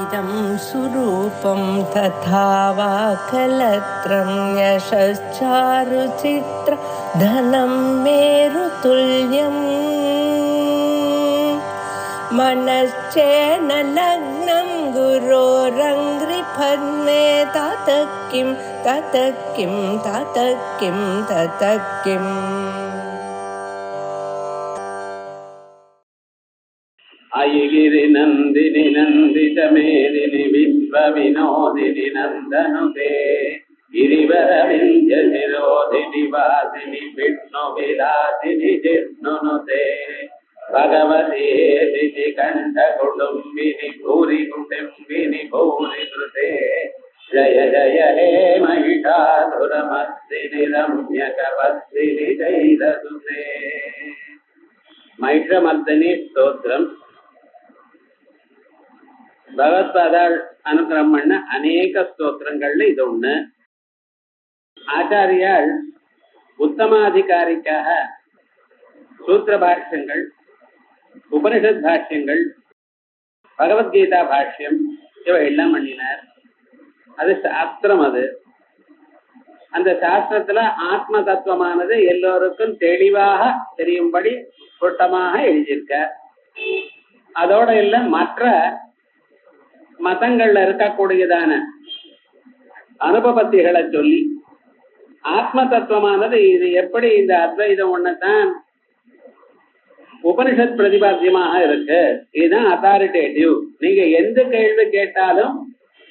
इदं सुरूपं तथा वा कलत्रं यशश्चारुचित्र धनं मेरुतुल्यम् मनश्चेन लग्नं गुरोरङ्घ्रिपद्मे ततः किं ततः किं ततः किं ततः किम् अयिगिरि नन्दिनि नन्दित मेदिनि विश्व विनोदिनि नन्दनुते गिरिवर विंध्य शिरोधिनि वासिनि विष्णु विलासिनि जिष्णुनुते भगवती दिशिकण्ठ कुटुम्बिनि भूरि कुटुम्बिनि भूरि कृते जय जय हे महिषासुरमर्दिनि रम्यकपत्तिनि जैरसुते महिषमर्दिनि स्तोत्रम् பகவத்பாதால் அனுகிரகம் பண்ண அநேக ஸ்தோத்திரங்கள்ல இது ஒண்ணு. ஆச்சாரியால் உத்தமாதிகாரிக்காக சூத்திர பாஷ்யங்கள், உபனிஷத் பாஷ்யங்கள், பகவத்கீதா பாஷ்யம் இவை எல்லாம் பண்ணினார். அது சாஸ்திரம். அது அந்த சாஸ்திரத்துல ஆத்ம தத்துவமானது எல்லோருக்கும் தெளிவாக தெரியும்படி கூட்டமாக எழுதியிருக்கார். அதோட எல்லாம் மற்ற மதங்கள்ல இருக்கக்கூடியதான அனுபவத்திகளை சொல்லி ஆத்ம தத்துவமானது இது எப்படி இந்த அத்வைதம் ஒண்ணுதான் உபனிஷத் பிரதிபாத்தியமாக இருக்கு, இதுதான் அத்தாரிட்டேட்டிவ், நீங்க எந்த கேள்வி கேட்டாலும்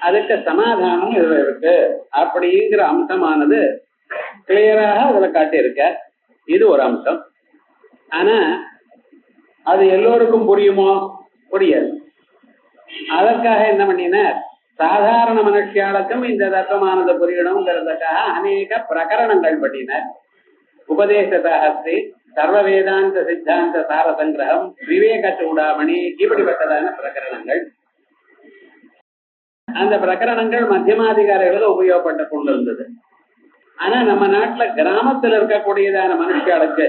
அதுக்கு சமாதானம் இதுல இருக்கு அப்படிங்கிற அம்சமானது கிளியராக அதுல காட்டியிருக்க. இது ஒரு அம்சம். ஆனா அது எல்லோருக்கும் புரியுமோ? புரியாது. அதற்காக என்ன பண்ணினார், சாதாரண மனுஷியாளுக்கும் இந்த தத்துவமானது புரியணுங்கிறதுக்காக அநேக பிரகரணங்கள் பண்ணினார். உபதேசதாஸ்தி, சர்வ வேதாந்த சித்தாந்த சார சங்கிரகம், விவேக சூடாமணி, இப்படிப்பட்டதான பிரகரணங்கள். அந்த பிரகரணங்கள் மத்தியமாதிகாரிகளுக்கு உபயோகப்பட்டு கொண்டிருந்தது. ஆனா நம்ம நாட்டுல கிராமத்தில் இருக்கக்கூடியதான மனுஷியாளுக்கு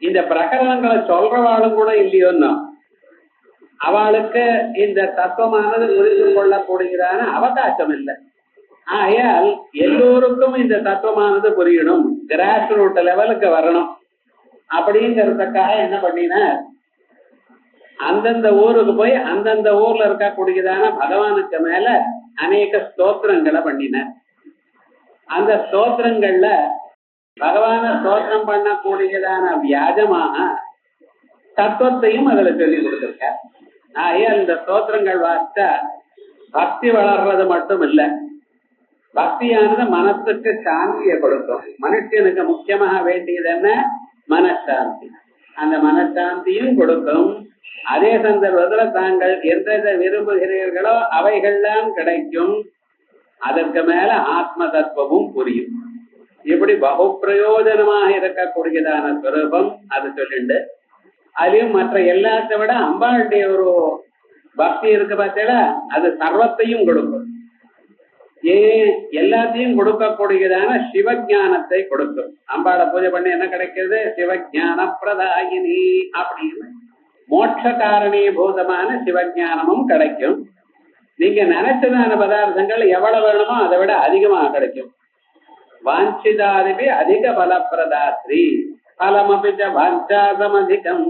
இந்த பிரகரணங்களை சொல்றவாளும் கூட இல்லையோன்னா அவளுக்கு இந்த தத்துவமானது புரிந்து கொள்ளக்கூடியதான அவகாசம் இல்லை. ஆகையால் எல்லோருக்கும் இந்த தத்துவமானது புரியணும், கிராஸ் ரூட் லெவலுக்கு வரணும் அப்படிங்கிறதுக்காக என்ன பண்ணினார், அந்தந்த ஊருக்கு போய் அந்தந்த ஊர்ல இருக்கக்கூடியதான பகவானுக்கு மேல அநேக ஸ்தோத்திரங்களை பண்ணினார். அந்த ஸ்தோத்திரங்கள்ல பகவான ஸ்தோத்திரம் பண்ணக்கூடியதான வியாஜமாக தத்துவத்தையும் அதுல சொல்லி கொடுத்திருக்கார். ஆகையால் இந்த ஸ்தோத்திரங்கள் வாசித்தா பக்தி வளர்றது மட்டும் இல்லை, பக்தியானது மனசுக்கு சாந்தியை கொடுக்கும். மனுஷனுக்கு முக்கியமாக வேண்டியது என்ன? மனசாந்தி. அந்த மனசாந்தியும் கொடுக்கும். அதே சந்தர்ப்பத்தில் தாங்கள் எந்த விரும்புகிறீர்களோ அவைகள்லாம் கிடைக்கும். அதற்கு மேல ஆத்ம தத்துவமும் புரியும். இப்படி பகு பிரயோஜனமாக இருக்கக்கூடியதான ஸ்வரூபம் அது சொல்லிண்டு, அதுலயும் மற்ற எல்லாத்தை விட அம்பாளுடைய ஒரு பக்தி இருக்கு பார்த்தீங்களா, அது சர்வத்தையும் கொடுக்கும். ஏன் எல்லாத்தையும் கொடுக்கக்கூடியதான சிவஞானத்தை கொடுக்கும். அம்பாளை பூஜை பண்ணி என்ன கிடைக்கிறது? சிவஞான பிரதாயினி அப்படின்னு மோட்ச காரணீபூதமான சிவஞானமும் கிடைக்கும். நீங்க நினைச்சதான பதார்த்தங்கள் எவ்வளவு வேணுமோ அதை விட அதிகமாக கிடைக்கும். வாஞ்சிதாதிபி அதிக பலப்பிரதாத்ரி பலமபிச்ச வாஞ்சாதமதிகம்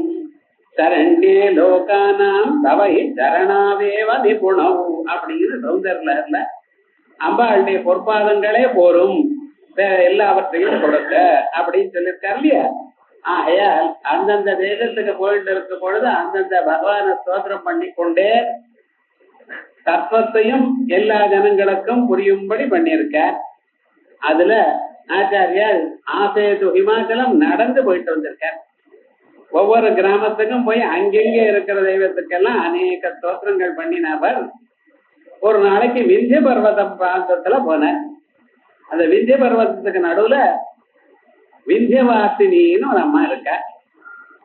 சரண்யே லோகானாம் தவை சரணாவேவ நிபுணம் அப்படின்னு சௌந்தர்ல அம்பாளுடைய பொற்பாதங்களே போரும், எல்லாவற்றையும் கொடுக்க அப்படின்னு சொல்லியிருக்காரு இல்லையா. ஆகையால் அந்தந்த தேசத்துக்கு போயிட்டு இருக்கும் பொழுது அந்தந்த பகவான ஸ்தோத்திரம் பண்ணி கொண்டே தத்துவத்தையும் எல்லா ஜனங்களுக்கும் புரியும்படி பண்ணியிருக்க. அதுல ஆச்சாரியால் ஆசேது ஹிமாச்சலம் நடந்து போயிட்டு வந்திருக்க. ஒவ்வொரு கிராமத்துக்கும் போய் அங்கெங்கே இருக்கிற தெய்வத்துக்கெல்லாம் அநேக ஸ்தோத்திரங்கள் பண்ணினவர். ஒரு நாளைக்கு விந்திய பர்வத பிராந்தத்துல போனார். அந்த விந்திய பர்வதத்துக்கு நடுவுல விந்தியவாசினின்னு ஒரு அம்மா இருக்க.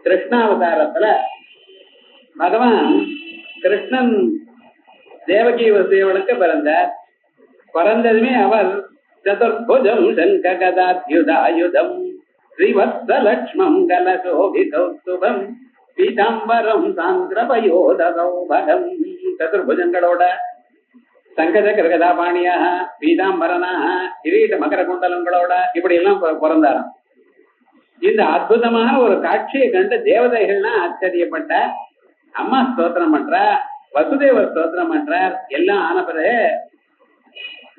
கிருஷ்ணாவதாரத்துல பகவான் கிருஷ்ணன் தேவகி வசுதேவனுக்கு பிறந்தார். பிறந்ததுமே அவர் சதுர்புஜம் சங்ககதாத்யுதாயுதம் ஸ்ரீவத்ஸலக்ஷ்மம் கலசோபிதௌஸ்துபம் பீதாம்பரம் சாந்திரபயோதகௌபகம் சதுர்புஜங்களோட சங்கச்சக்கர கதாபாணியாக பீதாம்பரனாக கிரீட மகர குண்டலங்களோட இப்படி எல்லாம் பிறந்தாராம். இந்த அற்புதமான ஒரு காட்சியை கண்டு தேவதைகள்னா ஆச்சரியப்பட்ட. அம்மா ஸ்தோத்திரம் பண்றா, வசுதேவ ஸ்தோத்திரம் பண்றார். எல்லாம் ஆன பிறகு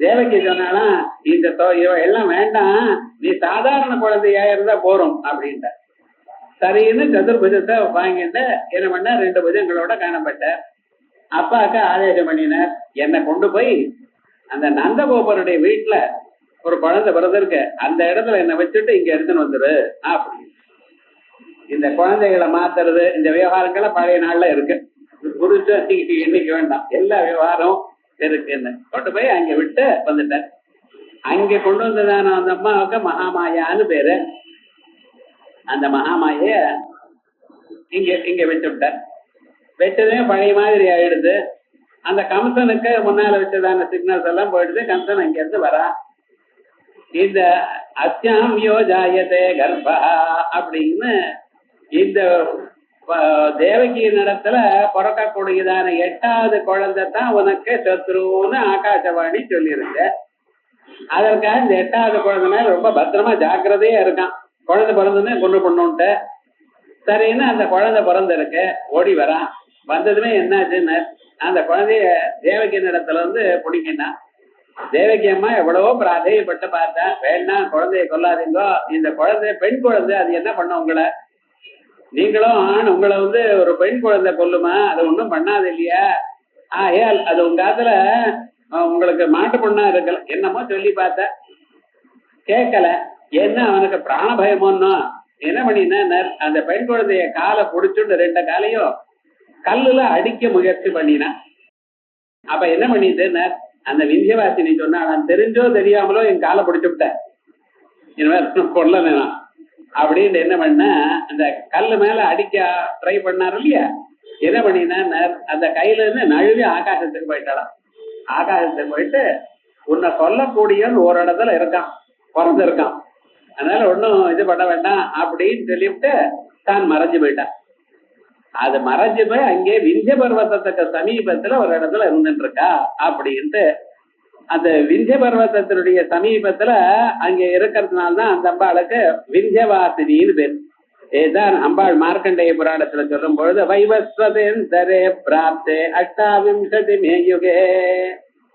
தேவகி சொன்னாலும் இந்த எல்லாம் வேண்டாம், நீ சாதாரண குழந்தையா இருந்தா போறோம் அப்படின்ட்ட. சரின்னு சதுர்புஜத்தை வாங்கிட்டு என்ன பண்ண 2 புஜங்களோட காணப்பட்ட. அப்பாவுக்கு ஆதேசம் பண்ணினார், என்னை கொண்டு போய் அந்த நந்தகோபருடைய வீட்டுல ஒரு குழந்தை பிறந்திருக்கு, அந்த இடத்துல என்னை வச்சுட்டு இங்க எடுத்துன்னு வந்துரு அப்படின்னு. இந்த குழந்தைகளை மாத்துறது இந்த விவகாரங்கள்லாம் பழைய நாள்ல இருக்கு, புதுசா இன்னைக்கு வேண்டாம், எல்லா விவகாரம் இருக்குன்னு கொண்டு போய் அங்க விட்டு வந்துட்டார். அங்க கொண்டு வந்ததான அந்த அம்மாவுக்கு மகாமாயான்னு பேரு. அந்த மகாமாய இங்க வச்சு விட்டார். வச்சதே பழைய மாதிரி ஆயிடுது. அந்த கம்சனுக்கு முன்னால வச்சதான சிக்னல்ஸ் எல்லாம் போயிடுது. கம்சன் அங்க இருந்து வரா. இந்த அத்தியாம் யோஜாயதே கர்ப்பா அப்படின்னு இந்த தேவகியின் இடத்துல பிறக்கக்கூடியதான 8வது குழந்தை தான் உனக்கு சத்ருன்னு ஆகாசவாணி சொல்லியிருக்கு. அதற்காக இந்த 8வது குழந்தை மேல ரொம்ப பத்திரமா ஜாக்கிரதையா இருக்கான். குழந்தை பிறந்ததுமே கொண்டு பண்ணுன்ட்டு சரின்னு அந்த குழந்தை பிறந்திருக்கு. ஓடி வரான். வந்ததுமே என்னாச்சுன்னு அந்த குழந்தைய தேவகியின் இடத்துல வந்து பிடிக்கினா. தேவகி அம்மா எவ்வளவோ பிராதேயப்பட்டு பார்த்தா, வேண்டாம் குழந்தைய கொல்லாதீங்கோ, இந்த குழந்தை பெண் குழந்தை, அது என்ன பண்ண உங்களை, நீங்களும் ஆண், உங்களை வந்து ஒரு பெண் குழந்தை கொல்லுமா, அது ஒன்றும் பண்ணாது இல்லையா, ஏல் அது உங்க காலத்துல உங்களுக்கு மாட்டு பொண்ணா இருக்கல, என்னமோ சொல்லி பார்த்த கேட்கல. என்ன அவனுக்கு பிராண பயமோன்னா என்ன பண்ணினா அந்த பெண் குழந்தைய காலை புடிச்சுட்டு 2 காலையும் கல்லுல அடிக்க முயற்சி பண்ணினா. அப்ப என்ன பண்ணிட்டுன்னு அந்த விந்தியவாசினி சொன்னா, நான் தெரிஞ்சோ தெரியாமலோ என் காலை பிடிச்சு விட்டேன், இனிமேல் கொல்ல வேணாம் அப்படின்னு என்ன பண்ண, அந்த கல்லு மேல அடிக்க ட்ரை பண்ணாரு இல்லையா, என்ன பண்ணினா அந்த கையில இருந்து நழுவி ஆகாசத்துக்கு போயிட்டாலாம். ஆகாசத்துக்கு போயிட்டு உன்னை கொல்லக்கூடியன்னு ஒரு இடத்துல இருக்கான், பிறந்திருக்கான், அதனால ஒன்னும் இது பண்ண வேண்டாம் அப்படின்னு சொல்லிவிட்டு தான் மறைஞ்சு போயிட்டான். அது மறைஞ்சு போய் அங்கே விந்திய பர்வத்தத்துக்கு சமீபத்துல ஒரு இடத்துல இருந்துட்டு இருக்கா அப்படின்ட்டு. அந்த விந்திய பர்வத்தத்தினுடைய சமீபத்துல அங்க இருக்கிறதுனால்தான் அந்த அம்பாளுக்கு விந்தியவாசினின்னு பேர். இதுதான் அம்பாள் மார்க்கண்டேய புராணத்துல சொல்லும் பொழுது வைவஸ்வதேந்தரே பிராப்தே அஷ்டாவிம்சதி மேயுகே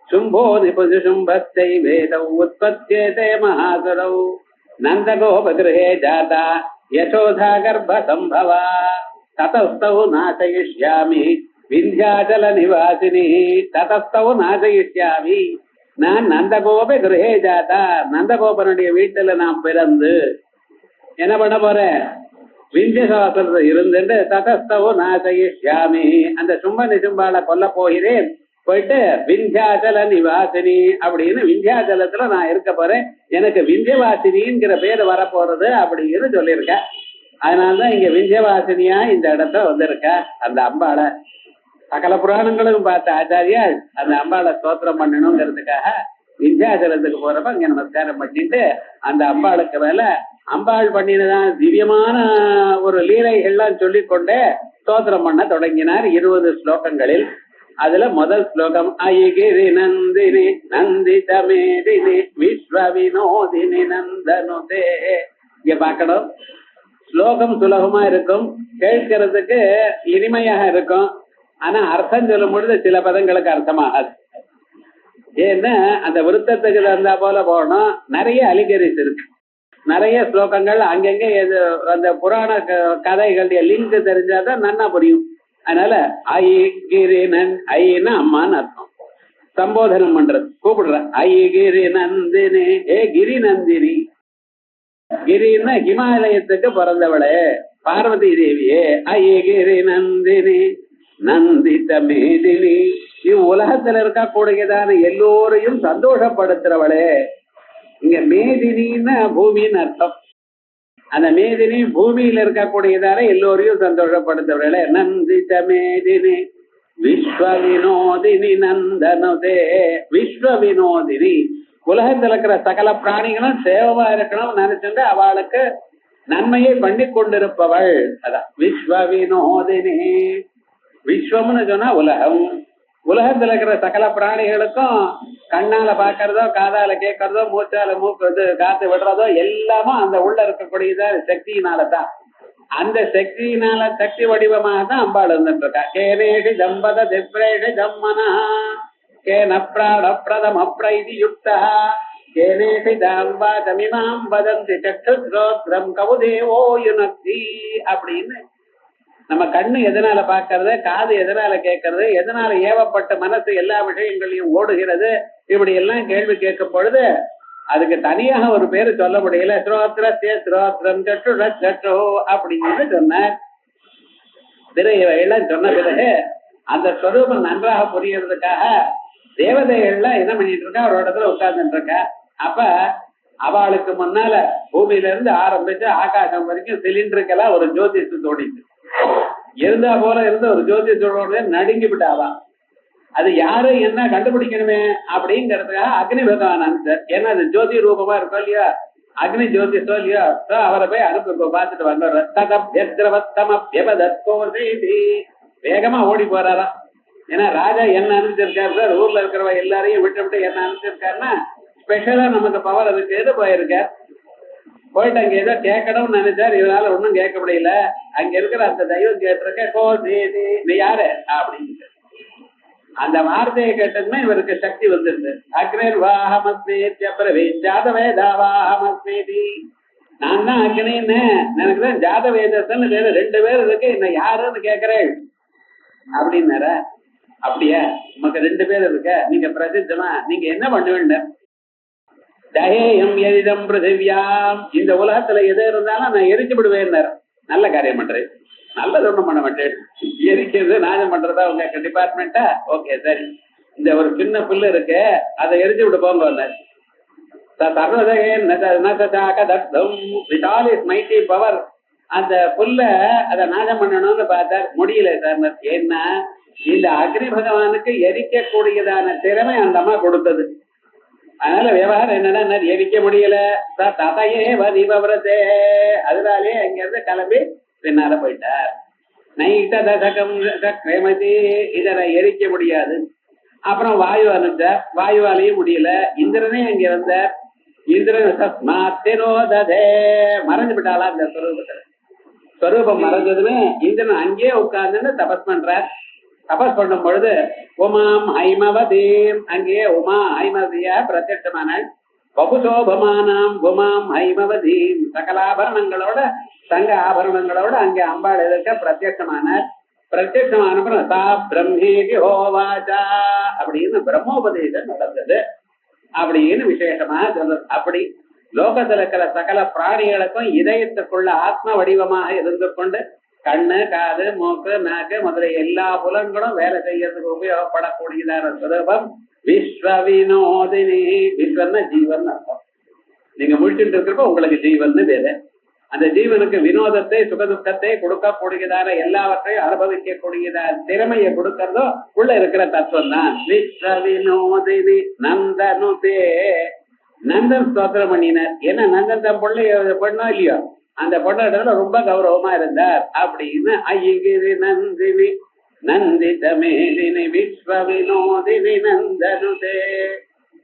சும்போ நிபுஜு சும்பத்தை வேதௌ உற்பத்தியேதே மகாசுரௌ நந்தகோபகிருஹே ஜாதா யசோதா கர்ப்ப சம்பவா ததஸ்தௌ நாசயிஷ்யாமி விந்தியாச்சல நிவாசினி. ததஸ்தௌ நாசயிஷ்யாமி, நான் நந்தகோப கிரகே ஜாதா, நந்தகோபனுடைய வீட்டுல நான் பிறந்து என்ன பண்ண போறேன், விந்தியசாசனத்துல இருந்துட்டு ததஸ்தௌ நாசயிஷ்யாமி, அந்த சும்ப நிசும்பால கொல்ல போகிறேன், போயிட்டு விந்தியாச்சல நிவாசினி அப்படின்னு விந்தியாச்சலத்துல நான் இருக்க போறேன், எனக்கு விந்தியவாசினிங்கிற பேரு வரப்போறது அப்படின்னு சொல்லியிருக்கேன். அதனாலதான் இங்க விந்தியவாசினியா இந்த இடத்துல வந்திருக்க. அந்த அம்பாளை சகல புராணங்களும் பார்த்த ஆச்சாரியால் அந்த அம்பாளை ஸ்தோத்திரம் பண்ணணுங்கிறதுக்காக விந்தியாச்சலத்துக்கு போறப்ப அங்க நமஸ்காரம் பண்ணிட்டு அந்த அம்பாளுக்கு மேல அம்பாள் பண்ணினதான் திவ்யமான ஒரு லீலைகள்லாம் சொல்லிக்கொண்டே ஸ்தோத்திரம் பண்ண தொடங்கினார் 20 ஸ்லோகங்களில். அதுல முதல் ஸ்லோகம் ஐகிரி நந்தினி நந்தித மேதினி விஸ்வ வினோதினி நந்தனுதே. இங்க பார்க்கணும், ஸ்லோகம் சுலபமா இருக்கும், கேட்கறதுக்கு இனிமையாக இருக்கும், ஆனா அர்த்தம் சொல்லும் பொழுது சில பதங்களுக்கு அர்த்தமாகாது. ஏன்னா அந்த விருத்தத்துக்கு தந்தா போல போகணும். நிறைய அலிகரிஸ் இருக்கு, நிறைய ஸ்லோகங்கள் அங்கங்க அந்த புராண கதைகளுடைய லிங்க் தெரிஞ்சாதான் நன்னா புரியும். அதனால ஐகிரினன், ஐன்னா அம்மான்னு அர்த்தம், சம்போதனம் பண்றது, கூப்பிடுற ஐகிரி நந்தினி, ஏ கிரி நந்தினி. கிரின்னா ஹிமாலயத்துக்கு பிறந்தவளே பார்வதி தேவியே. ஐகிரி நந்தினி நந்தித மேதினி, இவ்வுலகத்துல இருக்கக்கூடியதான எல்லோரையும் சந்தோஷப்படுத்துறவளே. இங்க மேதினின்னா பூமின்னு அர்த்தம். அந்த மேதினி பூமியில இருக்கக்கூடியதான எல்லோரையும் சந்தோஷப்படுத்துறவளே. நந்தித மேதினி விஸ்வ வினோதினி நந்தனுதே. விஸ்வ வினோதினி, உலகத்துல இருக்கிற சகல பிராணிகளும் சேவமா இருக்கணும் நினைச்சுட்டு அவளுக்கு நன்மையை பண்ணி கொண்டிருப்பவள். அதான் விஸ்வ வினோதினி. விஸ்வம்னு சொன்னா உலகம், உலகத்துல இருக்கிற சகல பிராணிகளுக்கும் கண்ணால பாக்குறதோ, காதால கேட்கறதோ, மூச்சால மூக்கு காத்து விடுறதோ எல்லாமும் அந்த உள்ள இருக்கக்கூடியத சக்தியினாலதான். அந்த சக்தியினால சக்தி வடிவமாக தான் அம்பாள் இருந்துட்டு இருக்கா. கேனேஷி ஜம்பத திப்ரேஷி ஜம்மனா கேன பிராணப்பிரதம் அப்ரைதி யுக்தா கேனேஷி ஜம்பா தமிமாம் வதந்தி சக்ஷுஸ்ரோத்ரம் கவுதேவோ யுனக்தி அப்படின்னு நம்ம கண்ணு எதனால பாக்குறது, காது எதனால கேட்கறது, எதனால ஏவப்பட்ட மனசு எல்லா விஷயங்களையும் ஓடுகிறது, இப்படி எல்லாம் கேள்வி கேட்கும் பொழுது அதுக்கு தனியாக ஒரு பேரு சொல்ல முடியல. ஸ்ரோத்ரஸ்ய ஸ்ரோத்ரம் சற்றுர சற்றோ அப்படின்னு சொன்னார். இவையெல்லாம் சொன்ன பிறகு அந்த ஸ்வரூபம் நன்றாக புரியறதுக்காக தேவதைகள்லாம் என்ன பண்ணிட்டு இருக்கா, ஒரு இடத்துல உட்கார்ந்துட்டு இருக்கா. அப்ப அவளுக்கு முன்னால பூமியில இருந்து ஆரம்பிச்சு ஆகாசம் வரைக்கும் சிலிண்டருக்கெல்லாம் ஒரு ஜோதிஷு தோடிச்சு இருந்தா போல இருந்த ஒரு ஜோதிஷோட நடுங்கி விட்டாவா. அது யாரு என்ன கண்டுபிடிக்கணுமே அப்படிங்கறதுக்காக அக்னி பகவான் அனுப்பிச்சார். ஏன்னா அது ஜோதி ரூபமா இருக்கும் இல்லையா, அக்னி ஜோதிஷோ இல்லையா, அவரை போய் அனுப்பி பார்த்துட்டு வந்தார். வேகமா ஓடி போறாரா. ஏன்னா ராஜா என்ன அனுப்பிச்சிருக்காரு சார், ஊர்ல இருக்கிறவ எல்லாரையும் விட்டு விட்டு என்ன அனுப்பிச்சிருக்காருன்னா ஸ்பெஷலா நமக்கு பவர் அதுக்கு எது போயிருக்கார். போயிட்டு அங்க ஏதோ கேட்கணும்னு நினைச்சார், இவரால ஒன்னும் கேட்க முடியல. அங்க இருக்கிற அந்த தெய்வம் கேட்டிருக்க நீ யாரு அப்படின்னு அந்த வார்த்தையை கேட்டதுமே இவருக்கு சக்தி வந்துருது. அக்னேர் வாஹமஸ்மேதி ஜாதவேதாவாஹமஸ்மேதி, நான் தான் அக்னின்னு நினைக்கிறேன். ஜாதவேதஸ்ன்னு வேற 2 பேர் இருக்கு, என்ன யாருன்னு கேட்கிறேன் அப்படின்னார. அப்படியா, உமக்கு 2 பேர் இருக்க, நீங்க பிரசித்தமா, நீங்க என்ன பண்ணுவீங்க? தஹேயம் எதிதம் பிருத்திவியாம், இந்த உலகத்துல எது இருந்தாலும் நான் எரிச்சு விடுவேன். நல்ல காரியம் பண்றேன், நல்லது ஒண்ணும் பண்ண மாட்டேன். எரிக்கிறது நாஜம் பண்றதா உங்க டிபார்ட்மெண்டா? ஓகே சரி, இந்த ஒரு சின்ன புல்லு இருக்கு, அதை எரிச்சு விட்டு போங்க. பவர் அந்த புல்ல அதை நாஜம் பண்ணணும்னு பார்த்தார், முடியல சார். ஏன்னா இந்த அக்னி பகவானுக்கு எரிக்கக்கூடியதான திறமை அந்த அம்மா கொடுத்தது. அதனால விவகாரம் என்னன்னா எரிக்க முடியல. ததையே வதிபவரதே, அதனாலே அங்க இருந்து கிளம்பி பின்னால போயிட்டார். நைட்ட தசகம் இதனை எரிக்க முடியாது. அப்புறம் வாயு அனுப்பிச்சார், வாயுவாலையும் முடியல. இந்திரனே அங்க வந்தார். இந்திரன் மறைஞ்சு விட்டாளா அந்த ஸ்வரூபத்துல. ஸ்வரூபம் மறைஞ்சதுமே இந்திரன் அங்கேயே உட்கார்ந்து தபஸ் பண்றார். தபஸ் பண்ணும் பொழுது உமாம் ஹைமவதீம், அங்கேயே உமா ஹைமவதியா பிரத்யட்சமானாள். பகுசோபமானாம் உமாம் ஹைமவதீம், சகலாபரணங்களோட தங்க ஆபரணங்களோட அங்கே அம்பாள் எதிர்க்க பிரத்யட்சமானார். பிரத்யட்சமான சா பிரம்மேதி ஹோவாச்சா அப்படின்னு பிரம்மோபதேசம் நடந்தது அப்படின்னு விசேஷமாக சொல்றது. அப்படி லோகத்தில் இருக்கிற சகல பிராணிகளுக்கும் இதயத்துக்குள்ள ஆத்ம வடிவமாக இருந்து கொண்டு கண்ணு, காது, மூக்கு, நாக்கு முதலிய எல்லா புலன்களும் வேலை செய்யறதுக்கு உபயோகப்படக்கூடியதான சுரூபம் விஸ்வ வினோதினி. விஸ்வன்னா ஜீவன் அர்த்தம். நீங்க முடிச்சுட்டு இருக்கிறப்ப உங்களுக்கு ஜீவன் வேற. அந்த ஜீவனுக்கு வினோதத்தை சுகதுக்கத்தை கொடுக்கக்கூடியதான எல்லாவற்றையும் அனுபவிக்கக்கூடியதான திறமையை கொடுக்கறதோ உள்ள இருக்கிற தத்துவம் தான். விஸ்வ வினோதினி நந்தனுதே, நந்தன் ஸ்தோத்திரம் பண்ணினார். ஏன்னா நந்தன் தன் பிள்ளைய பொண்ணோ இல்லையோ, அந்த பொண்ணோட ரொம்ப கௌரவமா இருந்தார் அப்படின்னு. ஐகிரி நந்தினி நந்திதமேதினி விஸ்வ வினோதினி நந்தனுதே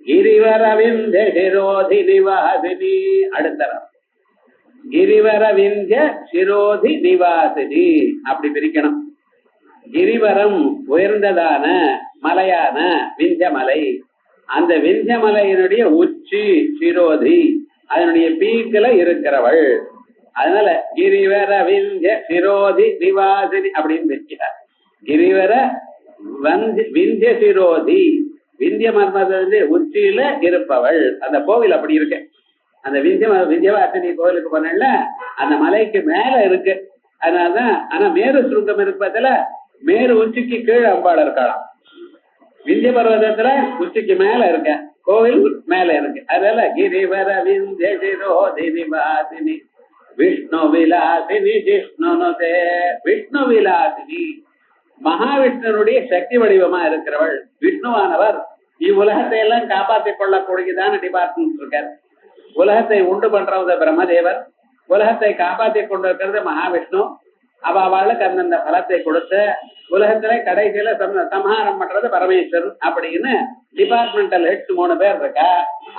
கிரிவரவிந்த சிரோதினி வாசினி. அடுத்தரம் கிரிவரவிந்திய சிரோதி நிவாசினி அப்படி பிரிக்கணும். கிரிவரம் உயர்ந்ததான மலையான விந்தியமலை, அந்த விந்தியமலையினுடைய உச்சி சிரோதி, அதனுடைய பீக்கில இருக்கிறவள். அதனால கிரிவர விந்திய சிரோதி நிவாசினி அப்படின்னு பிரிக்கிறார். கிரிவர விந்திய சிரோதி, விந்திய மர்மத உச்சியில இருப்பவள். அந்த கோவில் அப்படி இருக்கு. அந்த விந்தியவாசினி கோவிலுக்கு போனல அந்த மலைக்கு மேல இருக்கு. அதனாலதான் ஆனா மேரு சுருங்கம் இருப்பதுல மேரு உச்சிக்கு கீழே அம்பாள் இருக்கலாம். விந்திய பர்வதத்துல உச்சிக்கு மேல இருக்க கோவில் மேல இருக்கு. அதனால கிரிவர விந்திய சிரோதி நிவாசினி விஷ்ணு விலாசினி ஜிஷ்ணுனுதே. விஷ்ணு விலாசினி மகாவிஷ்ணுடைய சக்தி வடிவமா இருக்கிறவள். விஷ்ணுவானவர் இவ்வுலகத்தை எல்லாம் காப்பாற்றிக் கொள்ளக்கூடியதான டிபார்ட்மெண்ட் இருக்கார். உலகத்தை உண்டு பண்றவங்க பிரம்மதேவர், உலகத்தை காப்பாற்றிக் கொண்டிருக்கிறது மகாவிஷ்ணு. அவளுக்கு அந்தந்த பலத்தை கொடுத்து உலகத்துல கடைசியில சம்ஹாரம் பண்றது பரமேஸ்வரன் அப்படின்னு டிபார்ட்மெண்டல் ஹெட்ஸ் 3 பேர் இருக்கா.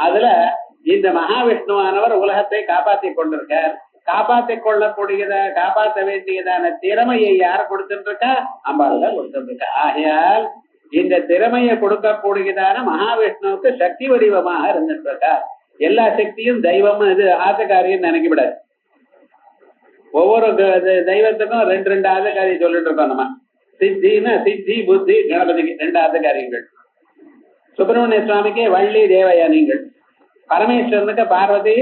அதுல இந்த மகாவிஷ்ணுவானவர் உலகத்தை காப்பாத்தி கொண்டிருக்கார். காப்பாத்தி காப்பாற்ற வேண்டியதான திறமையை யார் கொடுத்துட்டு இருக்கா? அம்பாள் தான் கொடுத்துட்டு இருக்கா. ஆகையால் இந்த திறமையை கொடுக்கக்கூடியதான மகாவிஷ்ணுவுக்கு சக்தி வடிவமாக இருந்துட்டு இருக்கா. எல்லா சக்தியும் தெய்வம் இது ஆசகாரின்னு நினைக்கப்படாது. ஒவ்வொரு தெய்வத்துக்கும் 2 ஆசகாரி சொல்லிட்டு இருக்கோம். நம்ம சித்தின்னா சித்தி புத்தி கணபதிக்கு 2 ஆசகாரியங்கள். சுப்பிரமணிய சுவாமிக்கு வள்ளி தேவயானிகள், பரமேஸ்வரனுக்கு பார்வதி,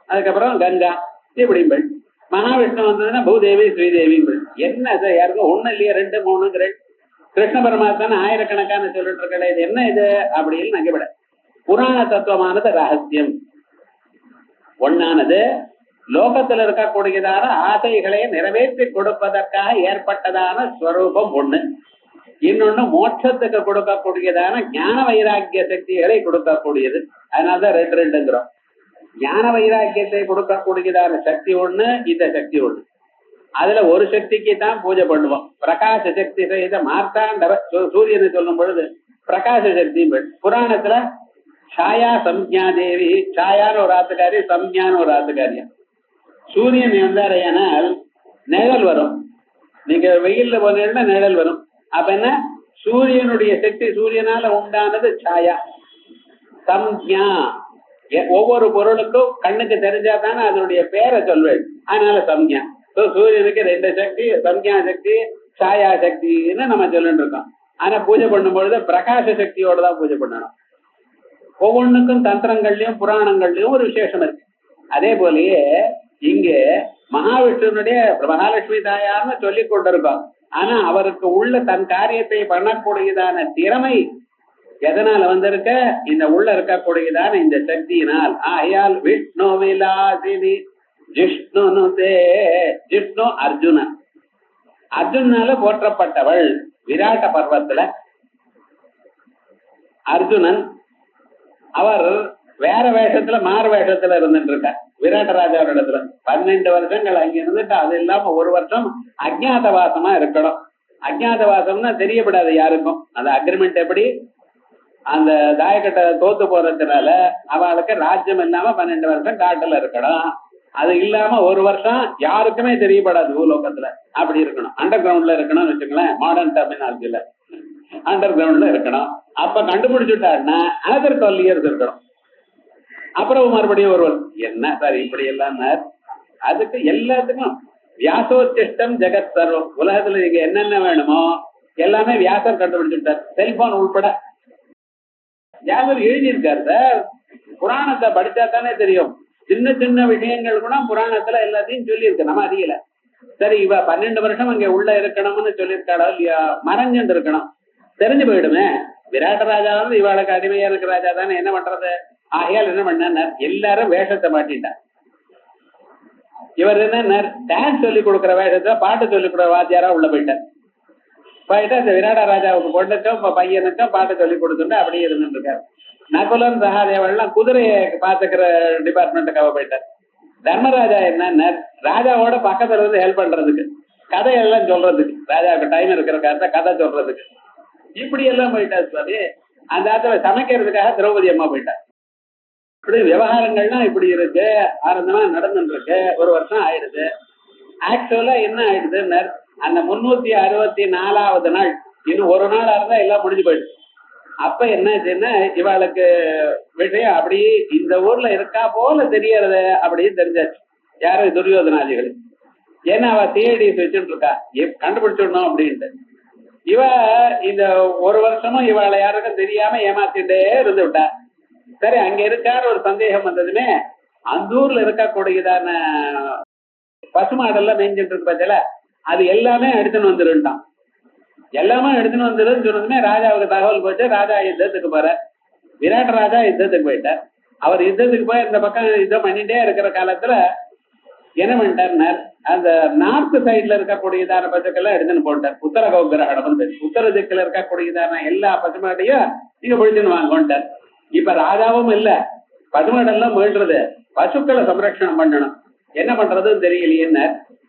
அதுக்கப்புறம் கங்கா இப்படிங்கள். மகாவிஷ்ணு வந்ததுன்னா பூதேவி ஸ்ரீதேவிங்கள். என்ன யாருக்கும் 1 இல்லையா 2 3 கிருஷ்ண பரமாத்தான் ஆயிரக்கணக்கான சொல்லிட்டு இருக்கல. இது என்ன இது அப்படின்னு நினைக்கப்பட. புராண தத்துவமானது ரகசியம். ஒன்னானது லோகத்தில் இருக்கக்கூடியதான ஆசைகளை நிறைவேற்றி கொடுப்பதற்காக ஏற்பட்டதான ஸ்வரூபம் ஒண்ணு. இன்னொன்னு மோட்சத்துக்கு கொடுக்கக்கூடியதான ஞான வைராக்கிய சக்திகளை கொடுக்கக்கூடியது. அதனாலதான் 2 ஞான வைராக்கியத்தை கொடுக்கக்கூடியதான சக்தி ஒண்ணு, இந்த சக்தி ஒண்ணு. அதுல ஒரு சக்திக்கு தான் பூஜை பண்ணுவோம். பிரகாச சக்தி செய்த மார்த்தாண்டவ சூரியனை சொல்லும் பொழுது பிரகாச சக்தி. புராணத்துல சாயா சம்ஞா தேவி, சாயான ஒரு ஆத்துக்காரி, சம்ஞான ஒரு ஆத்துக்காரியா. சூரியன் வந்தாரையானால் நிழல் வரும். நீங்க வெயில்ல போனீங்கன்னா நிழல் வரும். அப்ப என்ன? சூரியனுடைய சக்தி, சூரியனால உண்டானது சாயா. சம்ஞா ஒவ்வொரு பொருளுக்கும் கண்ணுக்கு தெரிஞ்சாதானே அதனுடைய பேரை சொல்வேன். அதனால சம்ஞா. சூரியனுக்கு 2 சக்தி, சம்ஞா சக்தி, சாயா சக்தின்னு நம்ம சொல்லிட்டு இருக்கோம். ஆனா பூஜை பண்ணும் பொழுது பிரகாச சக்தியோட தான் பூஜை பண்ணணும். ஒவ்வொன்றுக்கும் தந்திரங்கள்லயும் புராணங்கள்லயும் ஒரு விசேஷம் இருக்கு. அதே போலயே இங்கே மகாவிஷ்ணுனுடைய மகாலட்சுமி தாயார்னு சொல்லி கொண்டிருக்கோம். ஆனா அவருக்கு உள்ள தன் காரியத்தை பண்ணக்கூடியதான திறமை எதனால வந்திருக்க? இந்த உள்ள இருக்கக்கூடியதான இந்த சக்தியினால். ஆகையால் விஷ்ணு விலாசினி ஜிஷ்ணுனுதே. ஜிஷ்ணு அர்ஜுனன், அர்ஜுனால போற்றப்பட்டவள். விராட்ட பர்வத்துல அர்ஜுனன் அவர் வேற வேஷத்துல மாறு வேஷத்துல இருந்துட்டு இருக்க. விராட்ட ராஜாவோட இடத்துல 12 வருஷங்கள் அங்க இருந்துட்டு, அது இல்லாம 1 வருஷம் அஜ்ஞாதவாசமா இருக்கணும். அஜ்ஞாதவாசம்னா தெரியப்படாது யாருக்கும். அந்த அக்ரிமெண்ட் எப்படி? அந்த தாயக்கட்டை தோத்து போறதுனால அவளுக்கு ராஜ்யம் இல்லாம 12 வருஷம் காட்டுல இருக்கணும். அது இல்லாம 1 வருஷம் யாருக்குமே தெரியப்படாது பூலோகத்துல. அப்படி இருக்கணும். அண்டர் கிரவுண்ட்ல இருக்கணும்னு வச்சுங்களேன். மாடர்ன் டெர்மினாலஜில அண்டர் கிரவுண்ட்ல இருக்கணும். அப்ப கண்டுபிடிச்சுட்டாருன்னா another 12 years இருக்கணும். அப்புறம் மறுபடியும் ஒருவர் என்ன சார் இப்படி எல்லாம்? அதுக்கு எல்லாத்துக்கும் வியாசோச்சிஷ்டம் ஜெகத் சர்வம். உலகத்துல நீங்க என்னென்ன வேணுமோ எல்லாமே வியாசர் கண்டுபிடிச்சுட்டார். செல்போன் உள்பட வியாசர் எழுதியிருக்காரு சார். புராணத்தை படிச்சா தானே தெரியும். சின்ன சின்ன விஷயங்கள் கூட புராணத்துல எல்லாத்தையும் சொல்லியிருக்கு. நம்ம அறியல. சரி, இவ 12 வருஷம் அங்க உள்ள இருக்கணும்னு சொல்லியிருக்காளோ இல்லையா? மறைஞ்சுட்டு இருக்கணும், தெரிஞ்சு போயிடுமே. விராட்ட ராஜா வந்து இவாளுக்கு அடிமையா இருக்கிற ராஜா தானே, என்ன பண்றது? ஆகையால் என்ன பண்ண, எல்லாரும் வேஷத்தை மாட்டிட்டார். இவர் என்ன டான்ஸ் சொல்லி கொடுக்குற வேஷத்தை பாட்டு சொல்லி கொடுக்குற வாத்தியாரா உள்ள போயிட்டார். போயிட்டு அந்த விராட ராஜாவுக்கு பொண்ணுக்கும் பையனுக்கும் பாட்டு சொல்லி கொடுத்துட்டு அப்படியே இருந்துட்டு இருக்காரு. நகுலன் சகாதேவெல்லாம் குதிரையை பாத்துக்கிற டிபார்ட்மெண்ட்டுக்காக போயிட்டார். தர்மராஜா என்ன ராஜாவோட பக்கத்துல இருந்து ஹெல்ப் பண்றதுக்கு, கதையெல்லாம் சொல்றதுக்கு, ராஜாவுக்கு டைம் இருக்கிற கதை சொல்றதுக்கு, இப்படி எல்லாம் போயிட்டார். சரி, அந்த இடத்துல சமைக்கிறதுக்காக திரௌபதி அம்மா போயிட்டார். இப்படி விவகாரங்கள்லாம் இப்படி இருக்கு, ஆனந்தமா நடந்துட்டு இருக்கு. 1 வருஷம் ஆயிடுது. ஆக்சுவலா என்ன ஆயிடுதுன்னு, அந்த 364வது நாள், இன்னும் 1 நாள் இருந்தா எல்லாம் முடிஞ்சு போயிடுது. அப்ப என்னாச்சுன்னா இவாளுக்கு விஷயம் அப்படி இந்த ஊர்ல இருக்கா போல தெரியறது அப்படின்னு தெரிஞ்சாச்சு. யாரும் துரியோதனாதிகள். ஏன்னா அவ சிஐடிஸ் வச்சுட்டு இருக்கா, கண்டுபிடிச்சிடணும் அப்படின்ட்டு. இவ இந்த 1 வருஷமும் இவாளை யாருக்கும் தெரியாம ஏமாத்திட்டே இருந்து விட்டா. சரி, அங்க இருக்காரு ஒரு சந்தேகம் வந்ததுமே, அந்த ஊர்ல இருக்கக்கூடியதான பசுமாடெல்லாம் மேய்ஞ்சிட்டு இருக்கு பத்தில, அது எல்லாமே எடுத்துன்னு வந்துருட்டான். எல்லாமே எடுத்துன்னு வந்துருன்னு சொன்னதுமே ராஜாவுக்கு தகவல் போச்சு. ராஜா யுத்தத்துக்கு போற. விராட்ட ராஜா யுத்தத்துக்கு போயிட்டார். அவர் யுத்தத்துக்கு போய் இந்த பக்கம் யுத்தம் பண்ணிட்டே இருக்கிற காலத்துல என்ன பண்ணிட்டார், அந்த நார்த் சைட்ல இருக்கக்கூடியதான பசுக்கெல்லாம் எடுத்துன்னு போட்டார். உத்தர கௌகிரகணம், உத்தர திக்குல இருக்கக்கூடியதான எல்லா பசுமாட்டையும் நீங்க பிடிச்சுன்னு வாங்கிட்டார். இப்ப ராஜாவும் இல்ல, பசுமாடெல்லாம் போயிடுறது, பசுக்களை சம்ரட்சணம் பண்ணணும். என்ன பண்றதுன்னு தெரியலையேன்னு